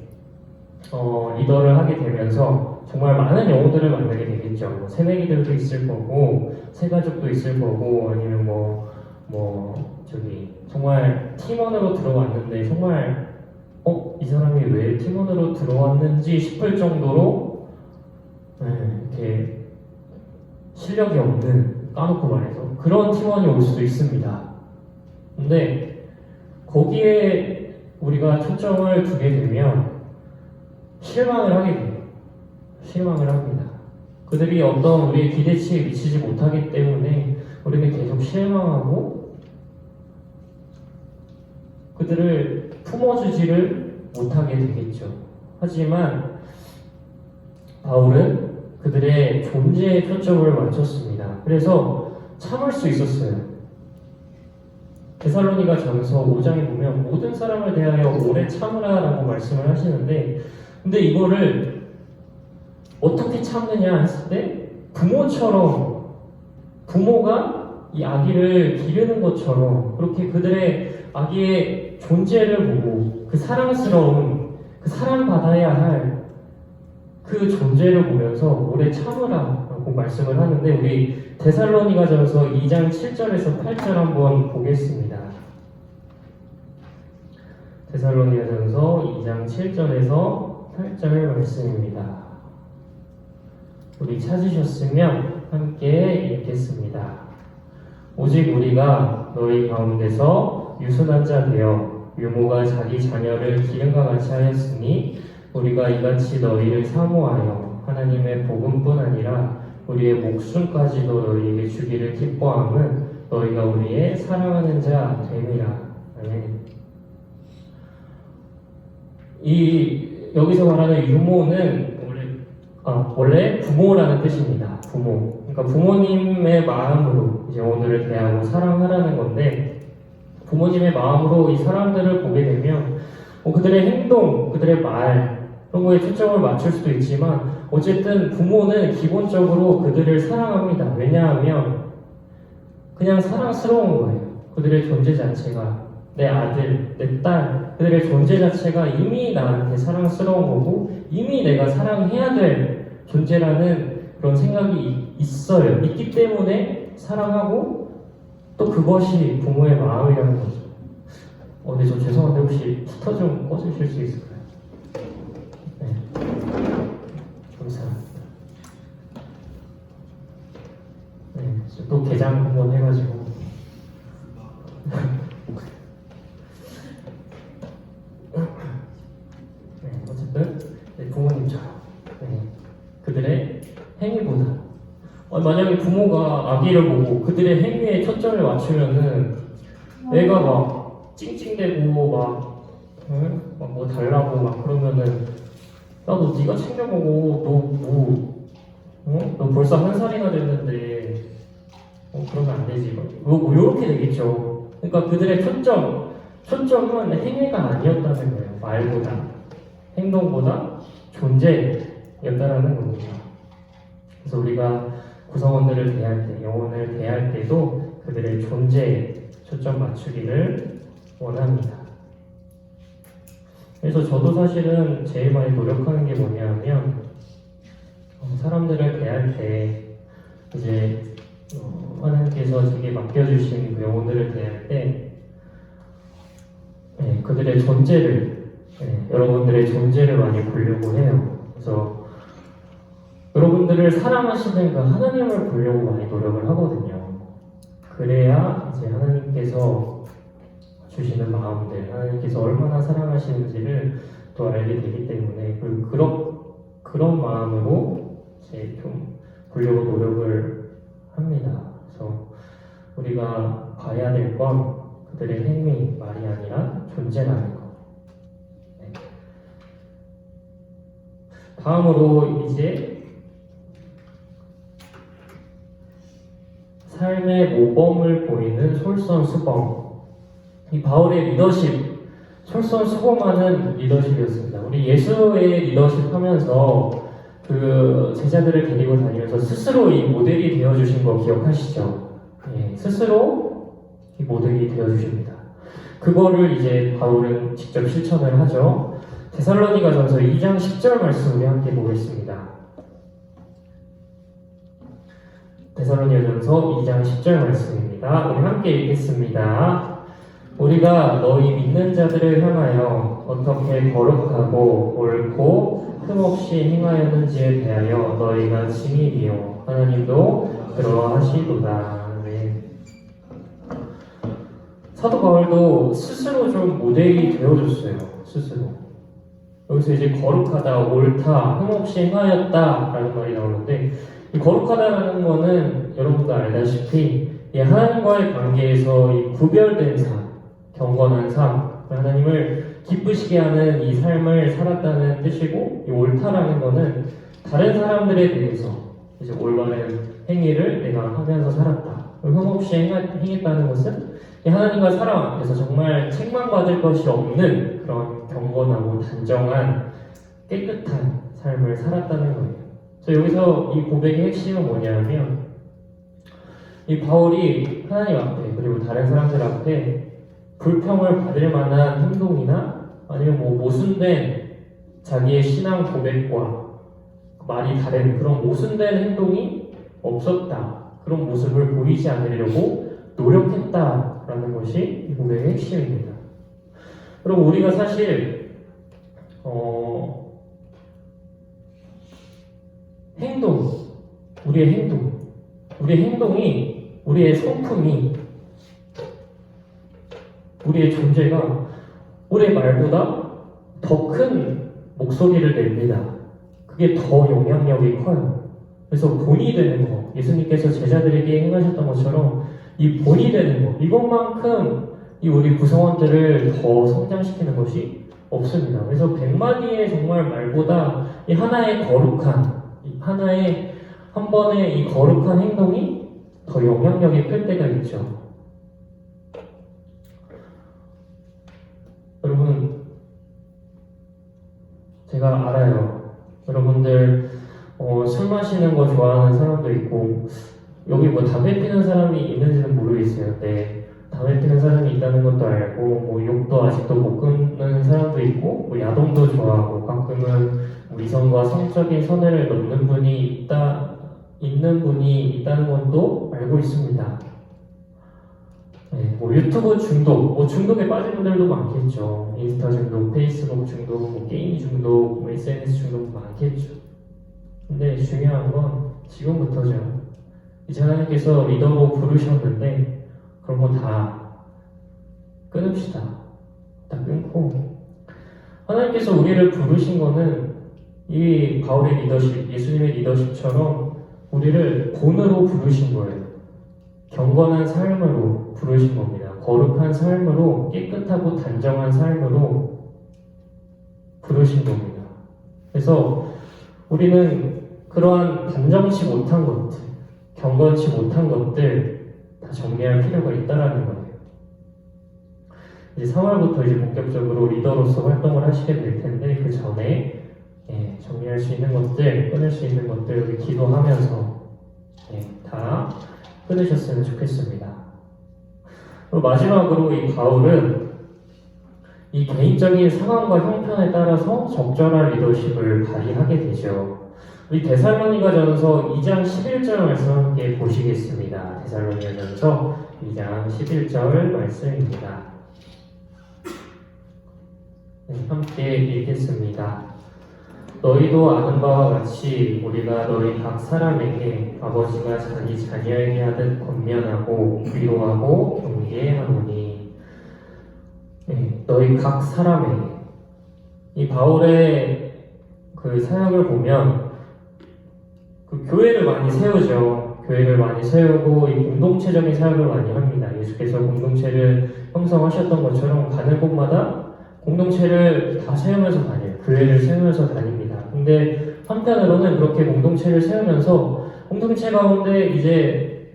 리더를 하게 되면서 정말 많은 영혼들을 만나게 되겠죠. 뭐 새내기들도 있을 거고, 새가족도 있을 거고, 아니면 정말 팀원으로 들어왔는데 정말 이 사람이 왜 팀원으로 들어왔는지 싶을 정도로 이렇게 실력이 없는, 까놓고 말해서 그런 팀원이 올 수도 있습니다. 근데 거기에 우리가 초점을 두게 되면 실망을 하게 돼요. 실망을 합니다. 그들이 어떤 우리의 기대치에 미치지 못하기 때문에 우리는 계속 실망하고 그들을 품어주지를 못하게 되겠죠. 하지만 바울은 그들의 존재에 초점을 맞췄습니다. 그래서 참을 수 있었어요. 데살로니가 전서 5장에 보면 모든 사람을 대하여 오래 참으라라고 말씀을 하시는데, 근데 이거를 어떻게 참느냐 했을 때 부모가 이 아기를 기르는 것처럼 그렇게 그들의 아기의 존재를 보고 그 사랑스러운, 그 사랑받아야 할 그 존재를 보면서 오래 참으라라고 말씀을 하는데, 우리 데살로니가전서 2장 7절에서 8절 한번 보겠습니다. 데살로니가전서 2장 7절에서 8절 말씀입니다. 우리 찾으셨으면 함께 읽겠습니다. 오직 우리가 너희 가운데서 유순한 자 되어 유모가 자기 자녀를 기름과 같이 하였으니 우리가 이같이 너희를 사모하여 하나님의 복음뿐 아니라 우리의 목숨까지도 너희에게 주기를 기뻐함은 너희가 우리의 사랑하는 자 됨이라. 아멘. 여기서 말하는 유모는 원래 부모라는 뜻입니다. 부모. 그러니까 부모님의 마음으로 이제 오늘을 대하고 사랑하라는 건데, 부모님의 마음으로 이 사람들을 보게 되면 그들의 행동, 그들의 말 그런 거에 초점을 맞출 수도 있지만 어쨌든 부모는 기본적으로 그들을 사랑합니다. 왜냐하면 그냥 사랑스러운 거예요. 그들의 존재 자체가, 내 아들, 내 딸, 그들의 존재 자체가 이미 나한테 사랑스러운 거고 이미 내가 사랑해야 될 존재라는 그런 생각이 있어요. 있기 때문에 사랑하고 또 그것이 부모의 마음이라는 거죠. 근데 저 죄송한데 혹시 히터 좀 꺼주실 수 있을까요? 네. 감사합니다. 네, 또 개장 한번 해가지고. 네, 어쨌든 부모님처럼 그들의 행위보다 만약에 부모가 아기를 보고 그들의 행위에 초점을 맞추면은 애가 막 찡찡대고 막 뭐 달라고 막 그러면은 너 네가 챙겨 먹어. 너 벌써 1살이나 됐는데 그러면 안 되지. 요렇게 되겠죠. 그러니까 그들의 초점은 행위가 아니었다는 거예요. 말보다 행동보다 존재였다라는 겁니다. 그래서 우리가 구성원들을 대할 때, 영혼을 대할 때도 그들의 존재에 초점 맞추기를 원합니다. 그래서 저도 사실은 제일 많이 노력하는 게 뭐냐면 사람들을 대할 때 이제 하나님께서 제게 맡겨주신 그 영혼들을 대할 때 그들의 존재를 여러분들의 존재를 많이 보려고 해요. 그래서 여러분들을 사랑하시는 그 하나님을 보려고 많이 노력을 하거든요. 그래야 이제 하나님께서 주시는 마음들, 하나님께서 얼마나 사랑하시는지를 또 알게 되기 때문에 그런 마음으로 이제 좀 보려고 노력을 합니다. 그래서 우리가 봐야 될 건 그들의 행위, 말이 아니라 존재라는 것. 네. 다음으로 이제 삶의 모범을 보이는 솔선수범. 이 바울의 리더십, 솔선수범하는 리더십이었습니다. 우리 예수의 리더십 하면서 그 제자들을 데리고 다니면서 스스로 이 모델이 되어주신 거 기억하시죠? 예, 스스로 이 모델이 되어주십니다. 그거를 이제 바울은 직접 실천을 하죠. 데살로니가전서 2장 10절 말씀 우리 함께 보겠습니다. 데살로니가전서 2장 10절 말씀입니다. 우리 함께 읽겠습니다. 우리가 너희 믿는 자들을 향하여 어떻게 거룩하고 옳고 흠없이 행하였는지에 대하여 너희가 증인이요 하나님도 그러하시도다. 네. 사도 바울도 스스로 좀 모델이 되어줬어요. 스스로. 여기서 이제 거룩하다, 옳다, 흠없이 행하였다 라는 말이 나오는데 이 거룩하다라는 거는 여러분도 알다시피 이 하나님과의 관계에서 이 구별된 삶, 경건한 삶, 하나님을 기쁘시게 하는 이 삶을 살았다는 뜻이고, 이 옳다라는 거는 다른 사람들에 대해서 이제 올바른 행위를 내가 하면서 살았다. 흠없이 행했다는 것은 이 하나님과 사람 앞에서 정말 책망받을 것이 없는 그런 경건하고 단정한 깨끗한 삶을 살았다는 거예요. 그래서 여기서 이 고백의 핵심은 뭐냐면 이 바울이 하나님 앞에 그리고 다른 사람들 앞에 불평을 받을 만한 행동이나 아니면 뭐 모순된 자기의 신앙 고백과 말이 다른 그런 모순된 행동이 없었다. 그런 모습을 보이지 않으려고 노력했다라는 것이 이 고백의 핵심입니다. 그리고 우리가 사실 우리의 행동이 우리의 성품이 우리의 존재가 우리의 말보다 더 큰 목소리를 냅니다. 그게 더 영향력이 커요. 그래서 본이 되는 거, 예수님께서 제자들에게 행하셨던 것처럼 이 본이 되는 거, 이것만큼 이 우리 구성원들을 더 성장시키는 것이 없습니다. 그래서 100마디의 정말 말보다 이 하나의 거룩한, 하나의 한 번의 이 거룩한 행동이 더 영향력이 클 때가 있죠. 여러분, 제가 알아요. 여러분들 술 마시는 거 좋아하는 사람도 있고 여기 뭐 담배 피는 사람이 있는지는 모르겠어요. 네, 담배 피는 사람이 있다는 것도 알고 뭐 욕도 아직도 못 끊는 사람도 있고 뭐 야동도 좋아하고 가끔은 뭐 이성과 성적인 선을 넘는 분이 있는 분이 있다는 것도 알고 있습니다. 네, 뭐 유튜브 중독, 뭐 중독에 빠진 분들도 많겠죠. 인스타 중독, 페이스북 중독, 뭐 게임 중독, 뭐 SNS 중독 많겠죠. 근데 중요한 건 지금부터죠. 이제 하나님께서 리더로 부르셨는데 그런 거 다 끊읍시다. 다 끊고 하나님께서 우리를 부르신 거는 이 바울의 리더십, 예수님의 리더십처럼 우리를 본으로 부르신 거예요. 경건한 삶으로 부르신 겁니다. 거룩한 삶으로, 깨끗하고 단정한 삶으로 부르신 겁니다. 그래서 우리는 그러한 단정치 못한 것들, 경건치 못한 것들 다 정리할 필요가 있다라는 거예요. 이제 3월부터 이제 본격적으로 리더로서 활동을 하시게 될 텐데 그 전에 정리할 수 있는 것들, 끊을 수 있는 것들 우리 기도하면서 다 끊으셨으면 좋겠습니다. 그리고 마지막으로 이 바울은 이 개인적인 상황과 형편에 따라서 적절한 리더십을 발휘하게 되죠. 우리 데살로니가전서 2장 11절 말씀 함께 보시겠습니다. 데살로니가전서 2장 11절 말씀입니다. 함께 읽겠습니다. 너희도 아는 바와 같이 우리가 너희 각 사람에게 아버지가 자기 자녀에게 하듯 권면하고 위로하고 경계하노니. 너희 각 사람에게, 이 바울의 그 사역을 보면 그 교회를 많이 세우죠. 교회를 많이 세우고 이 공동체적인 사역을 많이 합니다. 예수께서 공동체를 형성하셨던 것처럼 가는 곳마다 공동체를 다 세우면서 다녀요. 교회를 세우면서 다닙니다. 근데 한편으로는 그렇게 공동체를 세우면서 공동체 가운데 이제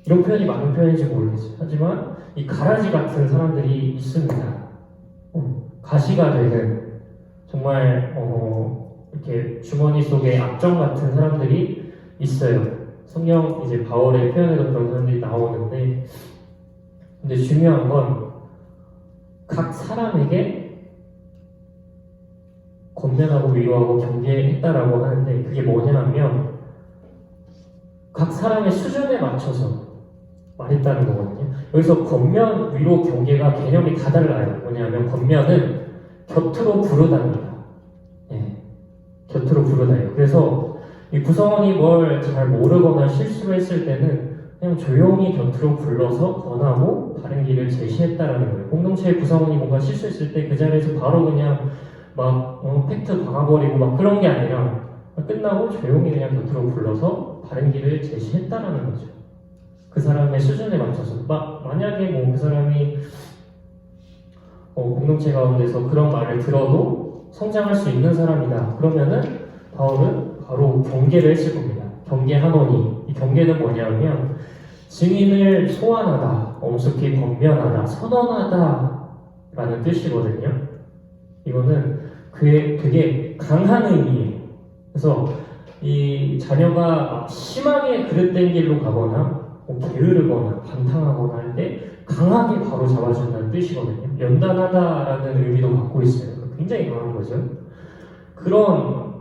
이런 표현이 맞는 표현인지 모르겠어요. 하지만 이 가라지 같은 사람들이 있습니다. 가시가 되는 정말 이렇게 주머니 속에 악정 같은 사람들이 있어요. 성경 이제 바울의 표현에도 그런 사람들이 나오는데, 근데 중요한 건 각 사람에게 권면하고 위로하고 경계했다라고 하는데, 그게 뭐냐면 각 사람의 수준에 맞춰서 말했다는 거거든요. 여기서 권면, 위로, 경계가 개념이 다 달라요. 뭐냐면 권면은 곁으로 부르답니다. 곁으로 부르다요. 그래서 이 구성원이 뭘 잘 모르거나 실수를 했을 때는 그냥 조용히 곁으로 불러서 권하고 바른 길을 제시했다라는 거예요. 공동체의 구성원이 뭔가 실수했을 때 그 자리에서 바로 그냥 막 팩트 박아버리고 막 그런 게 아니라 끝나고 조용히 그냥 곁으로 불러서 바른 길을 제시했다라는 거죠. 그 사람의 수준에 맞춰서 만약에 뭐 그 사람이 공동체 가운데서 그런 말을 들어도 성장할 수 있는 사람이다. 그러면은 바울은 바로 경계를 했을 겁니다. 경계하노니, 이 경계는 뭐냐면 증인을 소환하다, 엄숙히 권면하다, 선언하다 라는 뜻이거든요. 이거는 그의 되게 강한 의미예요. 그래서 이 자녀가 심하게 그릇된 길로 가거나 게으르거나 반항하거나 할 때 강하게 바로 잡아준다는 뜻이거든요. 연단하다라는 의미도 갖고 있어요. 굉장히 강한 거죠. 그런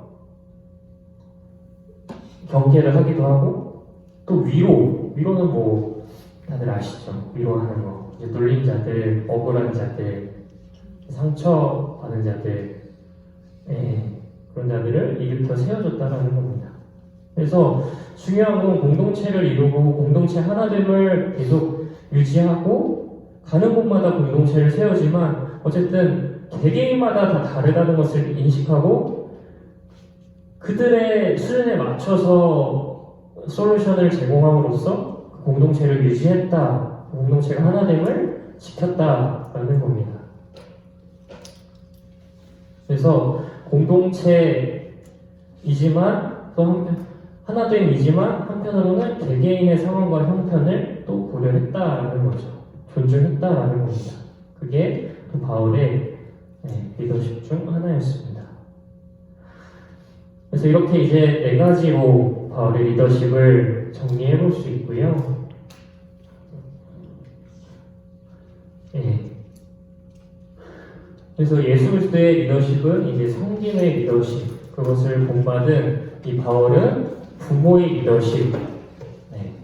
경계를 하기도 하고, 또 위로는 뭐 다들 아시죠? 위로하는 거. 이제 눌린 자들, 억울한 자들, 상처 받은 자들, 그런 자들을 일으켜 세워줬다라는 겁니다. 그래서 중요한 건 공동체를 이루고 공동체 하나됨을 계속 유지하고 가는 곳마다 공동체를 세우지만 어쨌든 개개인마다 다 다르다는 것을 인식하고 그들의 수준에 맞춰서 솔루션을 제공함으로써 그 공동체를 유지했다, 공동체가 하나됨을 지켰다라는 겁니다. 그래서 공동체이지만 또 하나됨이지만 한편으로는 개개인의 상황과 형편을 또 고려했다라는 거죠. 존중했다라는 겁니다. 그게 또 바울의 리더십 중 하나였습니다. 그래서 이렇게 이제 4가지로 바울의 리더십을 정리해 볼 수 있고요. 그래서 예수 그리스도의 리더십은 이제 성김의 리더십, 그것을 본받은 이 바울은 부모의 리더십,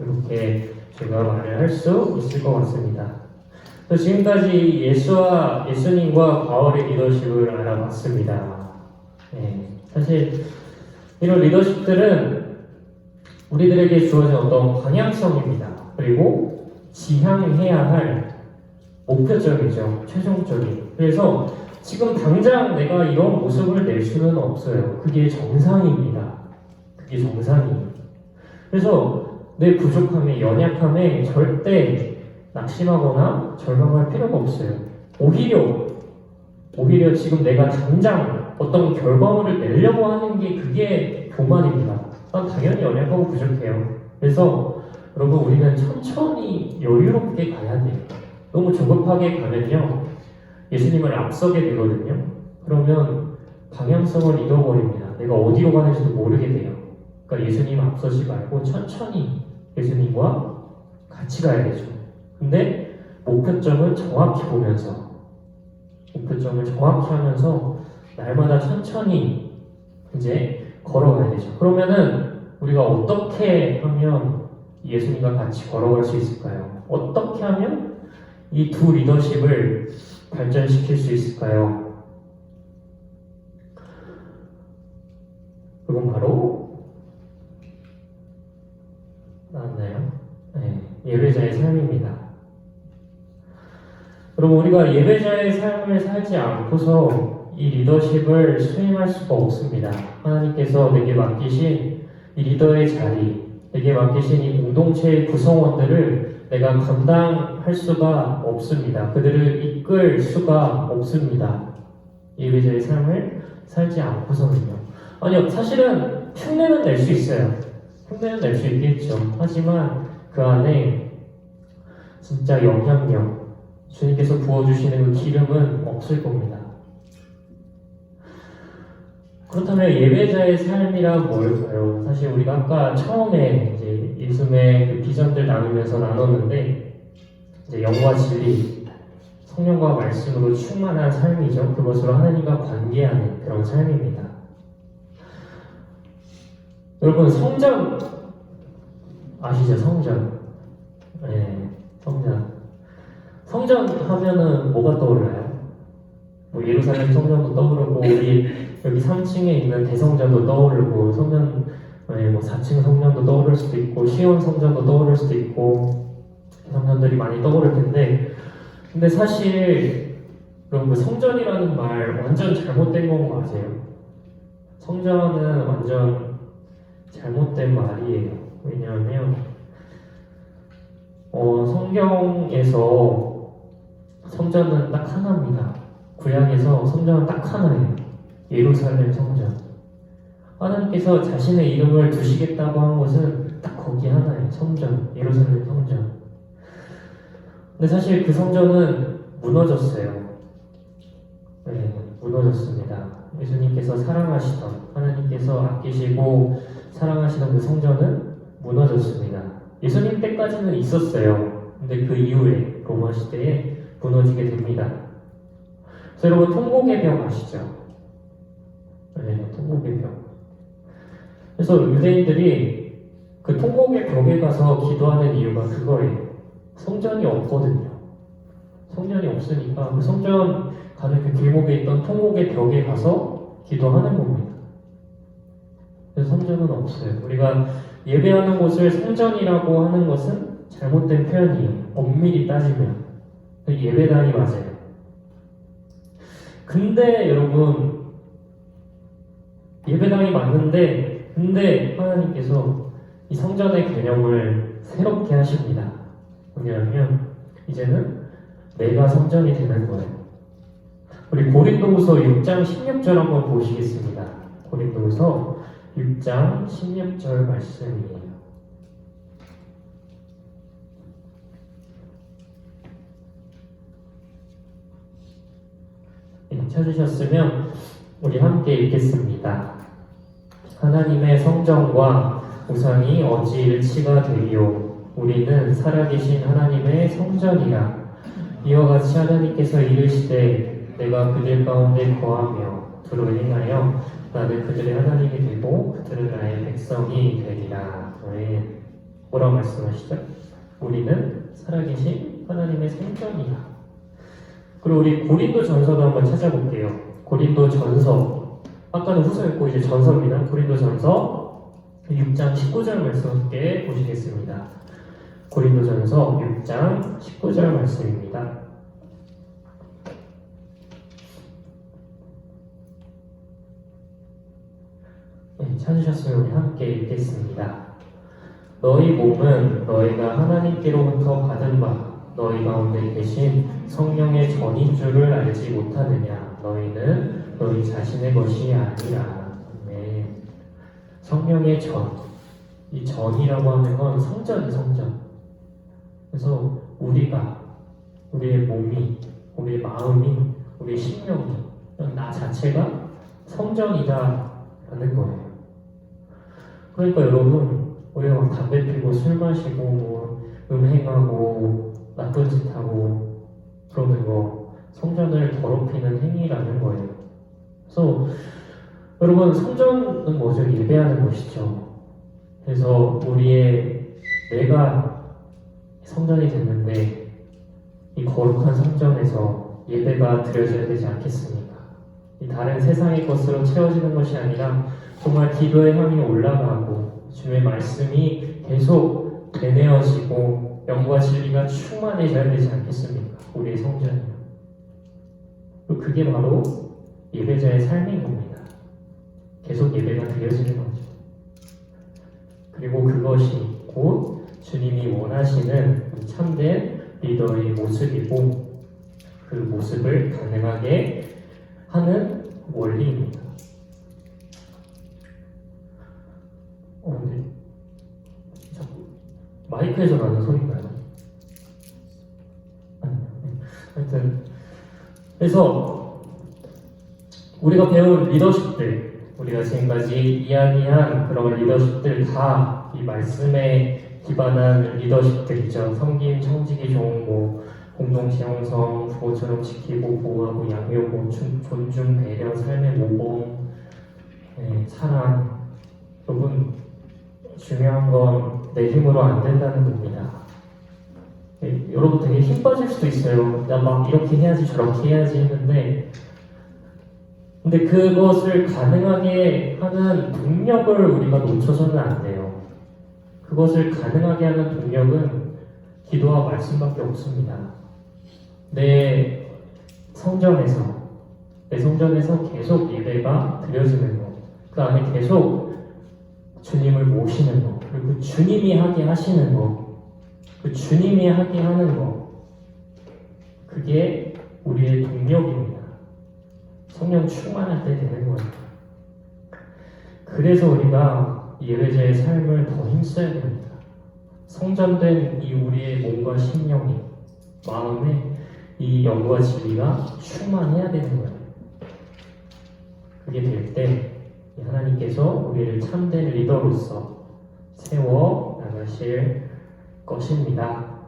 이렇게 제가 말을 할 수 있을 것 같습니다. 그래서 지금까지 예수님과 바울의 리더십을 알아봤습니다. 사실 이런 리더십들은 우리들에게 주어진 어떤 방향성입니다. 그리고 지향해야 할 목표점이죠. 최종적인. 그래서 지금 당장 내가 이런 모습을 낼 수는 없어요. 그게 정상입니다. 그게 정상이에요. 그래서 내 부족함에, 연약함에 절대 낙심하거나 절망할 필요가 없어요. 오히려 지금 내가 당장 어떤 결과물을 내려고 하는 게 그게 교만입니다. 난 당연히 연약하고 부족해요. 그래서 여러분 우리는 천천히 여유롭게 가야 돼요. 너무 조급하게 가면요 예수님을 앞서게 되거든요. 그러면 방향성을 잃어버립니다. 내가 어디로 가는지도 모르게 돼요. 그러니까 예수님 앞서지 말고 천천히 예수님과 같이 가야 되죠. 근데 목표점을 정확히 보면서, 목표점을 정확히 하면서 날마다 천천히 이제 걸어가야 되죠. 그러면은 우리가 어떻게 하면 예수님과 같이 걸어갈 수 있을까요? 어떻게 하면 이 두 리더십을 발전시킬 수 있을까요? 그건 바로 나왔나요? 예배자의 삶입니다. 여러분 우리가 예배자의 삶을 살지 않고서 이 리더십을 수행할 수가 없습니다. 하나님께서 내게 맡기신 이 리더의 자리, 내게 맡기신 이 공동체의 구성원들을 내가 감당할 수가 없습니다. 그들을 이끌 수가 없습니다. 예배자의 삶을 살지 않고서는요. 아니요, 사실은 흉내는 낼 수 있어요. 흉내는 낼 수 있겠죠. 하지만 그 안에 진짜 영향력, 주님께서 부어주시는 그 기름은 없을 겁니다. 그렇다면 예배자의 삶이란 뭘까요? 사실 우리가 아까 처음에 이제 예수님의 그 비전들 나누면서 나눴는데, 이제 영과 진리, 성령과 말씀으로 충만한 삶이죠. 그것으로 하나님과 관계하는 그런 삶입니다. 여러분, 성전 아시죠? 성전. 네, 성전. 성전 하면은 뭐가 떠올라요? 뭐 예루살렘 성전도 떠오르고, 우리 여기 3층에 있는 대성전도 떠오르고, 성전, 뭐 4층 성전도 떠오를 수도 있고, 시온 성전도 떠오를 수도 있고, 성전들이 많이 떠오를 텐데, 근데 사실 여러분, 성전이라는 말 완전 잘못된 건 아세요? 성전은 완전 잘못된 말이에요. 왜냐하면 성경에서 성전은 딱 하나입니다. 구약에서 성전은 딱 하나예요. 예루살렘 성전. 하나님께서 자신의 이름을 두시겠다고 한 것은 딱 거기 하나예요. 성전, 예루살렘 성전. 근데 사실 그 성전은 무너졌어요. 네, 무너졌습니다. 예수님께서 사랑하시던, 하나님께서 아끼시고 사랑하시던 그 성전은 무너졌습니다. 예수님 때까지는 있었어요. 근데 그 이후에 로마 시대에 무너지게 됩니다. 그래서 여러분, 통곡의 벽 아시죠? 네, 통곡의 벽. 그래서 유대인들이 그 통곡의 벽에 가서 기도하는 이유가 그거예요. 성전이 없거든요. 성전이 없으니까 그 성전 가는 그 길목에 있던 통곡의 벽에 가서 기도하는 겁니다. 그래서 성전은 없어요. 우리가 예배하는 곳을 성전이라고 하는 것은 잘못된 표현이에요. 엄밀히 따지면 예배당이 맞아요. 근데 여러분, 예배당이 맞는데, 근데 하나님께서 이 성전의 개념을 새롭게 하십니다. 뭐냐면 이제는 내가 성전이 되는 거예요. 우리 고린도후서 6장 16절 한번 보시겠습니다. 고린도후서 6장 16절 말씀이에요. 찾으셨으면 우리 함께 읽겠습니다. 하나님의 성전과 우상이 어찌 일치가 되리요? 우리는 살아계신 하나님의 성전이라. 이와 같이 하나님께서 이르시되 내가 그들 가운데 거하며 그로 인하여 나는 그들의 하나님이 되고 그들은 나의 백성이 되리라. 뭐라고 말씀하시죠? 우리는 살아계신 하나님의 성전이라. 그리고 우리 고린도 전서도 한번 찾아볼게요. 고린도 전서, 아까는 후서였고 이제 전서입니다. 고린도 전서 6장 19절 말씀 함께 보시겠습니다. 고린도 전서 6장 19절 말씀입니다. 네, 찾으셨으면 우리 함께 읽겠습니다. 너희 몸은 너희가 하나님께로부터 받은 바 너희 가운데 계신 성령의 전인 줄을 알지 못하느냐? 너희는 너희 자신의 것이 아니라. 네. 성령의 전. 이 전이라고 하는 건 성전이 성전. 그래서 우리가, 우리의 몸이, 우리의 마음이, 우리의 심령이, 나 자체가 성전이다 라는 거예요. 그러니까 여러분, 우리가 막 담배 피고 술 마시고 뭐 음행하고 나쁜 짓 하고 그러는 거 성전을 더럽히는 행위라는 거예요. 그래서 여러분, 성전은 뭐죠? 예배하는 것이죠. 그래서 우리의 내가 성전이 됐는데 이 거룩한 성전에서 예배가 드려져야 되지 않겠습니까? 이 다른 세상의 것으로 채워지는 것이 아니라 정말 기도의 향이 올라가고 주의 말씀이 계속 되뇌어지고 영과 진리가 충만해져야 되지 않겠습니까? 우리의 성전이요. 그게 바로 예배자의 삶인 겁니다. 계속 예배가 드려지는 거죠. 그리고 그것이 곧 주님이 원하시는 참된 리더의 모습이고 그 모습을 가능하게 하는 원리입니다. 근데 자꾸 마이크에서 나는 소리인가요? 하여튼 그래서 우리가 배운 리더십들, 우리가 지금까지 이야기한 그런 리더십들 다 이 말씀에 기반한 리더십들이죠. 섬김, 청지기, 좋은 공동체 형성, 부모처럼 지키고 보호하고 양육하고 존중, 배려, 삶의 모범, 사랑. 여러분, 중요한 건 내 힘으로 안 된다는 겁니다. 여러분 되게 힘 빠질 수도 있어요. 나 막 이렇게 해야지 저렇게 해야지 했는데 근데 그것을 가능하게 하는 동력을 우리가 놓쳐서는 안 돼요. 그것을 가능하게 하는 동력은 기도와 말씀밖에 없습니다. 내 성전에서 계속 예배가 드려지는 것, 그 안에 계속 주님을 모시는 것, 그리고 주님이 하게 하시는 것, 그 주님이 하게 하는 것, 그게 우리의 동력입니다. 성령 충만할 때 되는 거예요. 그래서 우리가 예배자의 삶을 더 힘써야 됩니다. 성전된 이 우리의 몸과 심령이, 마음에 이 영과 진리가 충만해야 되는 거예요. 그게 될 때 하나님께서 우리를 참된 리더로서 세워 나가실 것입니다.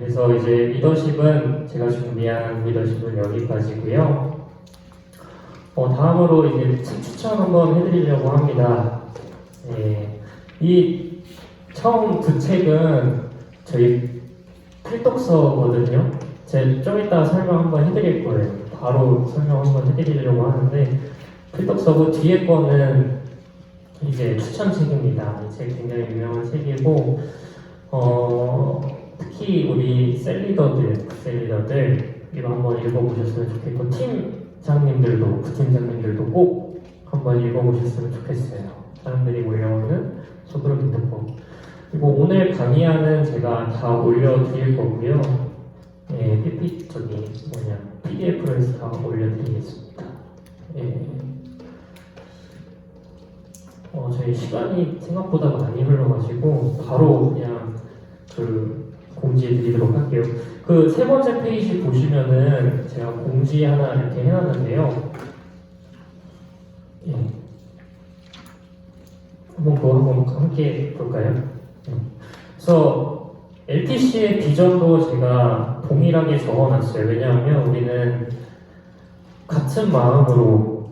그래서 이제 리더십은 제가 준비한 리더십은 여기까지고요. 다음으로 이제 책 추천 한번 해드리려고 합니다. 이 처음 두 책은 저희 필독서거든요. 제가 좀 이따 설명 한번 해드릴 거예요. 바로 설명 한번 해드리려고 하는데 필독서고 뒤에 거는 이제 추천책입니다. 이 책 굉장히 유명한 책이고 특히 우리 셀리더들 이거 한번 읽어보셨으면 좋겠고 부팀장님들도 꼭 한번 읽어보셨으면 좋겠어요. 사람들이 올려오는 속으로 듣고 그리고 오늘 강의하는 제가 다 올려드릴 거고요. PDF로 해서 다 올려드리겠습니다. 저희 시간이 생각보다 많이 흘러가지고 바로 그냥 공지해 드리도록 할게요. 그 세 번째 페이지 보시면은 제가 공지 하나 이렇게 해놨는데요. 한번 함께 볼까요? 그래서 LTC의 비전도 제가 동일하게 적어놨어요. 왜냐하면 우리는 같은 마음으로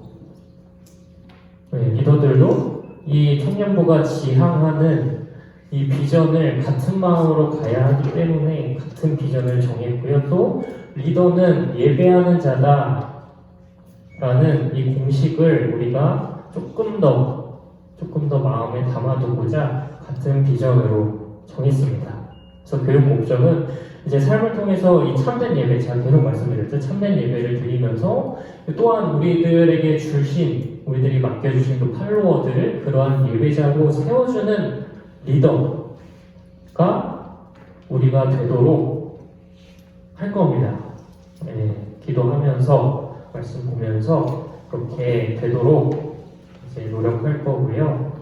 리더들도 이 청년부가 지향하는 이 비전을 같은 마음으로 가야 하기 때문에 같은 비전을 정했고요. 또 리더는 예배하는 자다 라는 이 공식을 우리가 조금 더 마음에 담아두고자 같은 비전으로 정했습니다. 그래서 교육 목적은 이제 삶을 통해서 이 참된 예배, 제가 계속 말씀드렸죠. 참된 예배를 드리면서 또한 우리들이 맡겨주신 그 팔로워들을 그러한 예배자로 세워주는 리더가 우리가 되도록 할 겁니다. 기도하면서 말씀 보면서 그렇게 되도록 이제 노력할 거고요.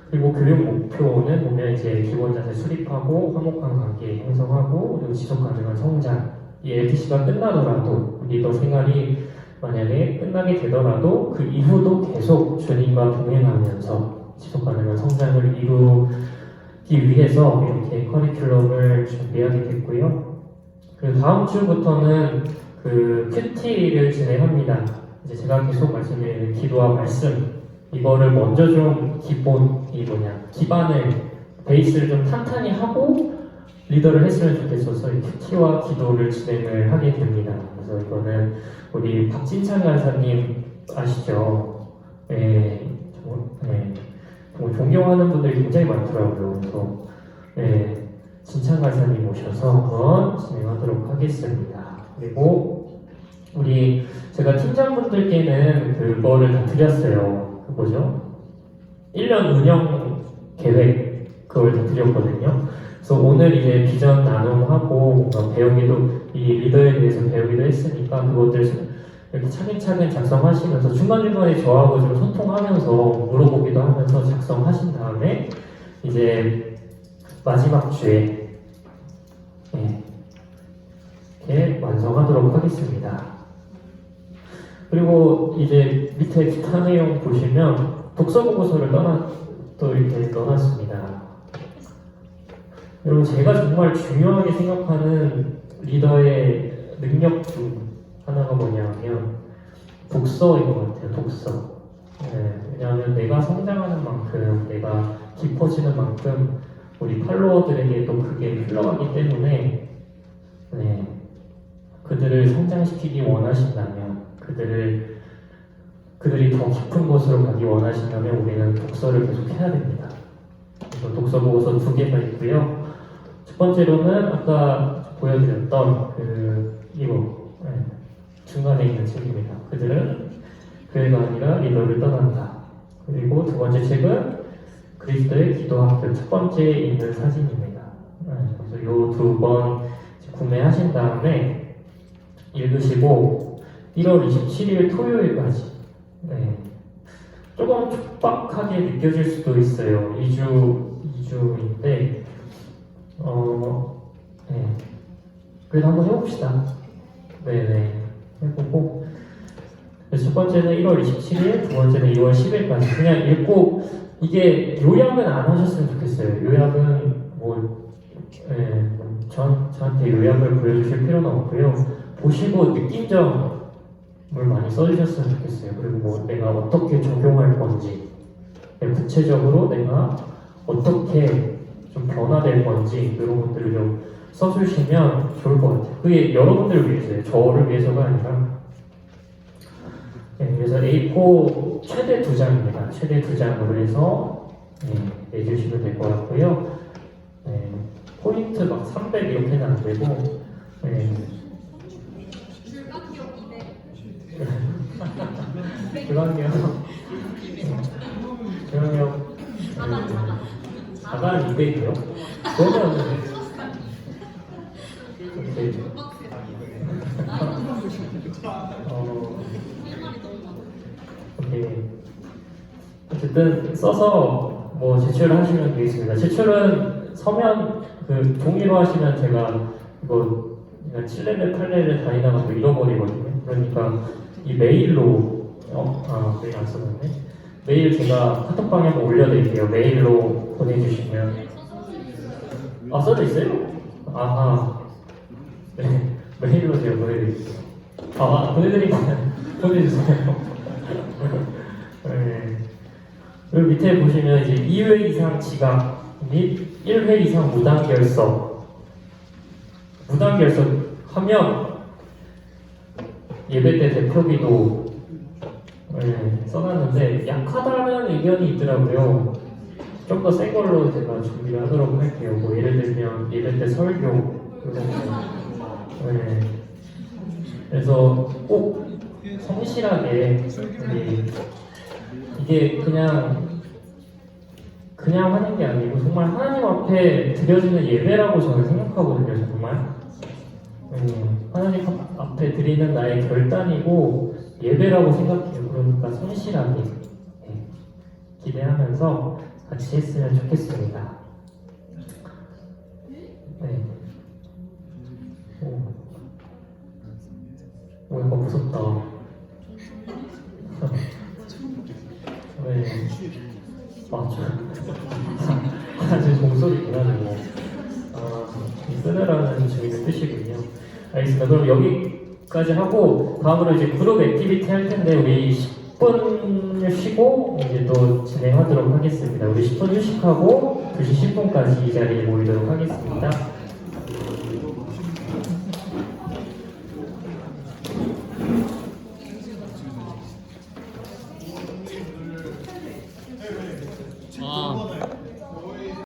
그리고 교육 목표는 보면 이제 기본 자세 수립하고 화목한 관계 형성하고 그리고 지속 가능한 성장. 이 LTC가 끝나더라도 리더 생활이 만약에 끝나게 되더라도 그 이후도 계속 주님과 동행하면서 지속 가능한 성장을 이루기 위해서 이렇게 커리큘럼을 준비하게 됐고요. 그리고 다음 주부터는 그 큐티를 진행합니다. 이제 제가 계속 말씀드리는 기도와 말씀 이거를 먼저 좀 기반을 베이스를 좀 탄탄히 하고 리더를 했으면 좋겠어서 이 큐티와 기도를 진행을 하게 됩니다. 그래서 이거는 우리 박진찬 간사님 아시죠? 정말 존경하는 분들이 굉장히 많더라고요. 그래서 진찬 간사님 모셔서 한번 진행하도록 하겠습니다. 그리고 우리 제가 팀장분들께는 그거를 다 드렸어요. 그 뭐죠? 1년 운영 계획 그걸 다 드렸거든요. 그래서 오늘 이제 비전 나눔하고 뭔가 배우기도 이 리더에 대해서 배우기도 했으니까 그것들 이렇게 차근차근 작성하시면서 중간중간에 저하고 좀 소통하면서 물어보기도 하면서 작성하신 다음에 이제 마지막 주에 이렇게 완성하도록 하겠습니다. 그리고 이제 밑에 기타 내용 보시면 독서 보고서를 또 이렇게 넣어놨습니다. 여러분 제가 정말 중요하게 생각하는 리더의 능력 중 하나가 뭐냐면 독서인 것 같아요. 독서. 왜냐하면 내가 성장하는 만큼, 내가 깊어지는 만큼 우리 팔로워들에게 또 그게 흘러가기 때문에 그들을 성장시키기 원하신다면, 그들이 더 깊은 곳으로 가기 원하신다면 우리는 독서를 계속 해야 됩니다. 그래서 독서 보고서 2개가 있고요. 첫 번째로는 아까 보여드렸던 이거 중간에 있는 책입니다. 그들은 교회가 아니라 리더를 떠난다. 그리고 두 번째 책은 그리스도의 기도학교 첫 번째에 있는 사진입니다. 그래서 이 2권 구매하신 다음에 읽으시고 1월 27일 토요일까지 조금 촉박하게 느껴질 수도 있어요. 2주인데 그래도 한번 해봅시다. 해보고 첫 번째는 1월 27일, 두 번째는 2월 10일까지 그냥 읽고 이게 요약은 안 하셨으면 좋겠어요. 요약은 저한테 요약을 보여주실 필요는 없고요. 보시고 느낀 점을 많이 써주셨으면 좋겠어요. 그리고 내가 어떻게 적용할 건지, 구체적으로 내가 어떻게 좀 변화될 건지 이런 것들을 좀 써주시면 좋을 것 같아요. 그게 여러분들을 위해서예요. 저를 위해서가 아니라. 그래서 A4 최대 2장입니다. 최대 2장으로 해서 내주시면 될 것 같고요. 포인트 막 300 이렇게는 안 되고 불가능해요. 4단 200이요? 그러면 어쨌든 써서 제출을 하시면 되겠습니다. 제출은 서면 종이로 하시면 제가 이거 그냥 7레벨 8레벨 다니다가 또 잃어버리거든요. 그러니까 이 메일로 메일 안 써놨네. 메일 제가 카톡방에 한번 올려드릴게요. 메일로 보내주시면 써져 있어요? 메일로 제가 보내드릴게요. 보내드리면 보내주세요. 그리고 밑에 보시면 이제 2회 이상 지각 및 1회 이상 무단결석 하면 예배 때 대표기도 써놨는데 약하다는 의견이 있더라고요. 좀 더 센 걸로 제가 준비를 하도록 할게요. 예를 들면 예배 때 설교 그래서 꼭 성실하게 이게 그냥 하는 게 아니고 정말 하나님 앞에 드려지는 예배라고 저는 생각하거든요. 정말 하나님 앞에 드리는 나의 결단이고 예배라고 생각해요. 그러니까 성실하게 기대하면서 같이 했으면 좋겠습니다. 약간 무섭다. 제 종소리구나, 저거. 쓰느라는 재미를 뜻이군요. 알겠습니다. 그럼 여기까지 하고, 다음으로 이제 그룹 액티비티 할 텐데, 우리 10분 쉬고, 이제 또 진행하도록 하겠습니다. 우리 10분 휴식하고, 2시 10분까지 이 자리에 모이도록 하겠습니다.